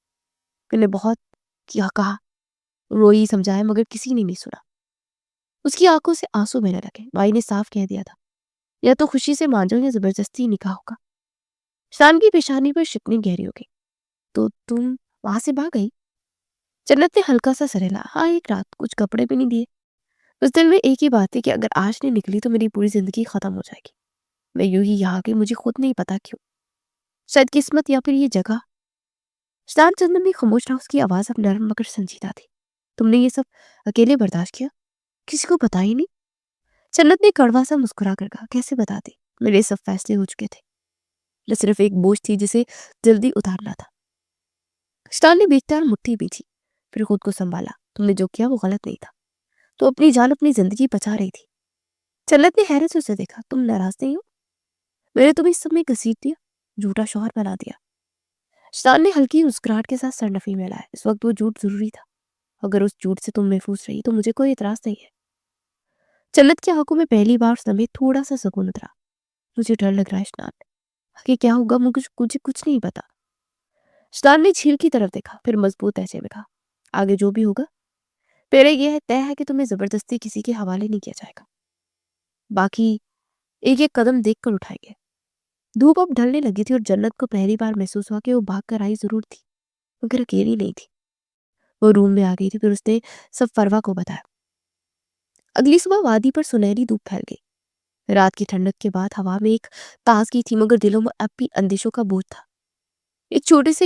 میں نے بہت کیا، کہا، روئی، سمجھایا، مگر کسی نے نہیں سنا۔ اس کی آنکھوں سے آنسو بہنے لگے۔ بھائی نے صاف کہہ دیا تھا، یا تو خوشی سے مان جاؤ یا زبردستی نکاح ہوگا۔ شان کی پیشانی پر شکنی گہری ہو گئی۔ تو تم وہاں سے بھاگ گئی؟ جنت نے ہلکا سا سر ہلایا۔ ہاں، ایک رات، کچھ کپڑے بھی نہیں دیے۔ اس دل میں ایک ہی بات تھی کہ اگر آج نہیں نکلی تو میری پوری زندگی ختم ہو جائے گی۔ میں یوں ہی یہاں گئی، مجھے خود نہیں پتا کیوں، شاید قسمت یا پھر یہ جگہ۔ شان چندن بھی خاموش رہا، اس کی آواز اب نرم مگر سنجیدہ تھی۔ تم نے یہ سب اکیلے برداشت کیا، کسی کو بتا ہی نہیں؟ جنت نے کڑوا سا مسکرا کر کہا، کیسے بتاتے؟ میرے سب فیصلے ہو چکے تھے، یہ صرف ایک بوجھ تھی جسے جلدی اتارنا تھا۔ شان نے بیچار مٹھی بیچی، پھر خود کو سنبھالا۔ تم نے جو کیا وہ غلط نہیں تھا، تو اپنی جان، اپنی زندگی بچا رہی تھی۔ جنت نے حیرت سے اسے دیکھا، تم ناراض نہیں ہو؟ میں نے تمہیں اس سب میں گھسیٹ دیا، جھوٹا شوہر بنا دیا۔ شان نے ہلکی مسکراہٹ کے ساتھ سر نفی میں لایا۔ اس وقت وہ جھوٹ ضروری تھا، اگر اس جھوٹ سے تم محفوظ رہی تو مجھے کوئی اعتراض نہیں ہے۔ جنت کی آنکھوں میں پہلی بار اس لمحے تھوڑا سا سکون اترا۔ مجھے ڈر لگ رہا ہے اشتان، کہ کیا ہوگا مجھے کچھ نہیں پتا۔ اشتان نے جھیل کی طرف دیکھا، پھر مضبوط لہجے میں کہا، آگے جو بھی ہوگا پہلے یہ طے ہے کہ تمہیں زبردستی کسی کے حوالے نہیں کیا جائے گا، باقی ایک ایک قدم دیکھ کر اٹھائیں گے۔ دھوپ اب ڈھلنے لگی تھی اور جنت کو پہلی بار محسوس ہوا کہ وہ بھاگ کر آئی ضرور تھی مگر اکیلی نہیں تھی۔ وہ روم میں آ گئی تھی، پھر اس نے سب فروا کو بتایا۔ اگلی صبح وادی پر سنہری دھوپ پھیل گئی۔ رات کی ٹھنڈک کے بعد ہوا میں ایک تازگی تھی مگر دلوں میں اب بھی اندیشوں کا بوجھ تھا۔ ایک چھوٹے سے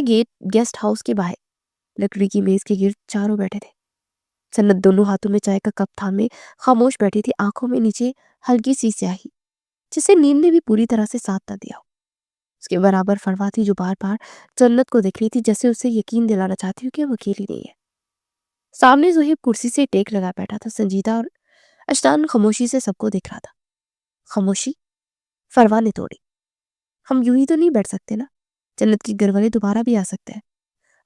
گیسٹ ہاؤس کے باہر لکڑی کی میز کے گرد چاروں بیٹھے تھے۔ جنت دونوں ہاتھوں میں چائے کا کپ تھامے خاموش بیٹھی تھی، آنکھوں میں نیچے ہلکی سی سیاہی جسے نیند نے بھی پوری طرح سے ساتھ نہ دیا ہو۔ اس کے برابر فروا تھی جو بار بار جنت کو دیکھ رہی تھی، جیسے اسے یقین دلانا چاہتی ہوں کہ وہ اکیلی نہیں ہے۔ سامنے زہیب کرسی سے ٹیک لگا بیٹھا تھا، سنجیدہ، اور اشتان خاموشی سے سب کو دیکھ رہا تھا۔ خاموشی فروا نے توڑی۔ ہم یوں ہی تو نہیں بیٹھ سکتے نا، جنت کے گھر والے دوبارہ بھی آ سکتے ہیں،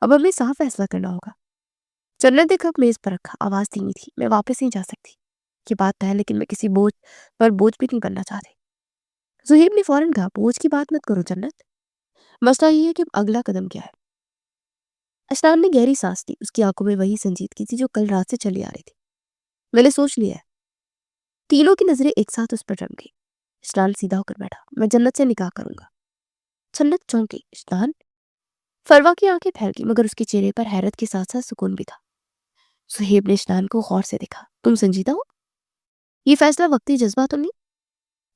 اب ہمیں صاف فیصلہ کرنا ہوگا۔ جنت نے کپ میز پر رکھا، آواز دھیمی تھی، میں واپس نہیں جا سکتی، یہ بات ہے، لیکن میں کسی بوجھ پر بوجھ بھی نہیں بننا چاہتی۔ زہیب نے فوراً کہا، بوجھ کی بات مت کرو جنت، مسئلہ یہ ہے کہ اگلا قدم کیا ہے۔ اشتان نے گہری سانس لی، اس کی آنکھوں میں وہی سنجیدگی تھی جو کل رات سے چلی آ رہی تھی۔ میں نے سوچ لیا ہے۔ تینوں کی نظریں ایک ساتھ اس پر جم گئی۔ اشتان سیدھا ہو کر بیٹھا، میں جنت سے نکاح کروں گا۔ جنت چونکی۔ اشتان؟ فروا کی آنکھیں پھیل گئی مگر اس کے چہرے پر حیرت کے ساتھ ساتھ سکون بھی تھا۔ زہیب نے اشتان کو غور سے دیکھا، تم سنجیدہ ہو؟ یہ فیصلہ وقتی جذبہ تو نہیں؟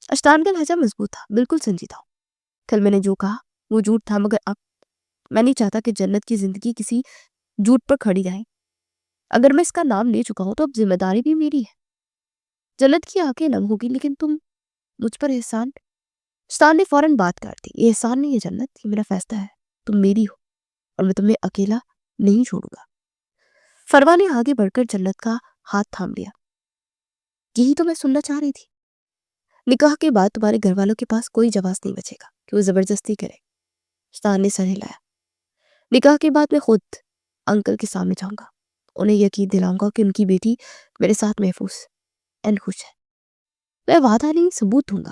اشتان کا لہجہ مضبوط تھا، بالکل سنجیدہ ہو۔ کل میں نے جو کہا وہ جھوٹ تھا مگر اب میں نہیں چاہتا کہ جنت کی زندگی کسی جھوٹ پر کھڑی رہے۔ اگر میں اس کا نام لے چکا ہوں تو اب ذمہ داری بھی میری ہے۔ جنت کی آنکھیں نم ہوگی، لیکن تم مجھ پر احسان؟ اشتان نے فوراً بات کر دی، یہ احسان نہیں ہے جنت، یہ میرا فیصلہ ہے، تم میری ہو اور میں تمہیں اکیلا نہیں چھوڑوں گا۔ فروا نے آگے بڑھ کر جنت کا ہاتھ تھام لیا۔ یہی تو میں سننا چاہ رہی تھی، نکاح کے بعد تمہارے گھر والوں کے پاس کوئی جواز نہیں بچے گا کہ وہ زبردستی کرے۔ اشتان نے سر ہلایا۔ نکاح کے بعد میں خود انکل کے سامنے جاؤں گا، انہیں یقین دلاؤں گا کہ ان کی بیٹی میرے ساتھ محفوظ خوش ہے۔ میں وعدہ نہیں ثبوت دوں گا۔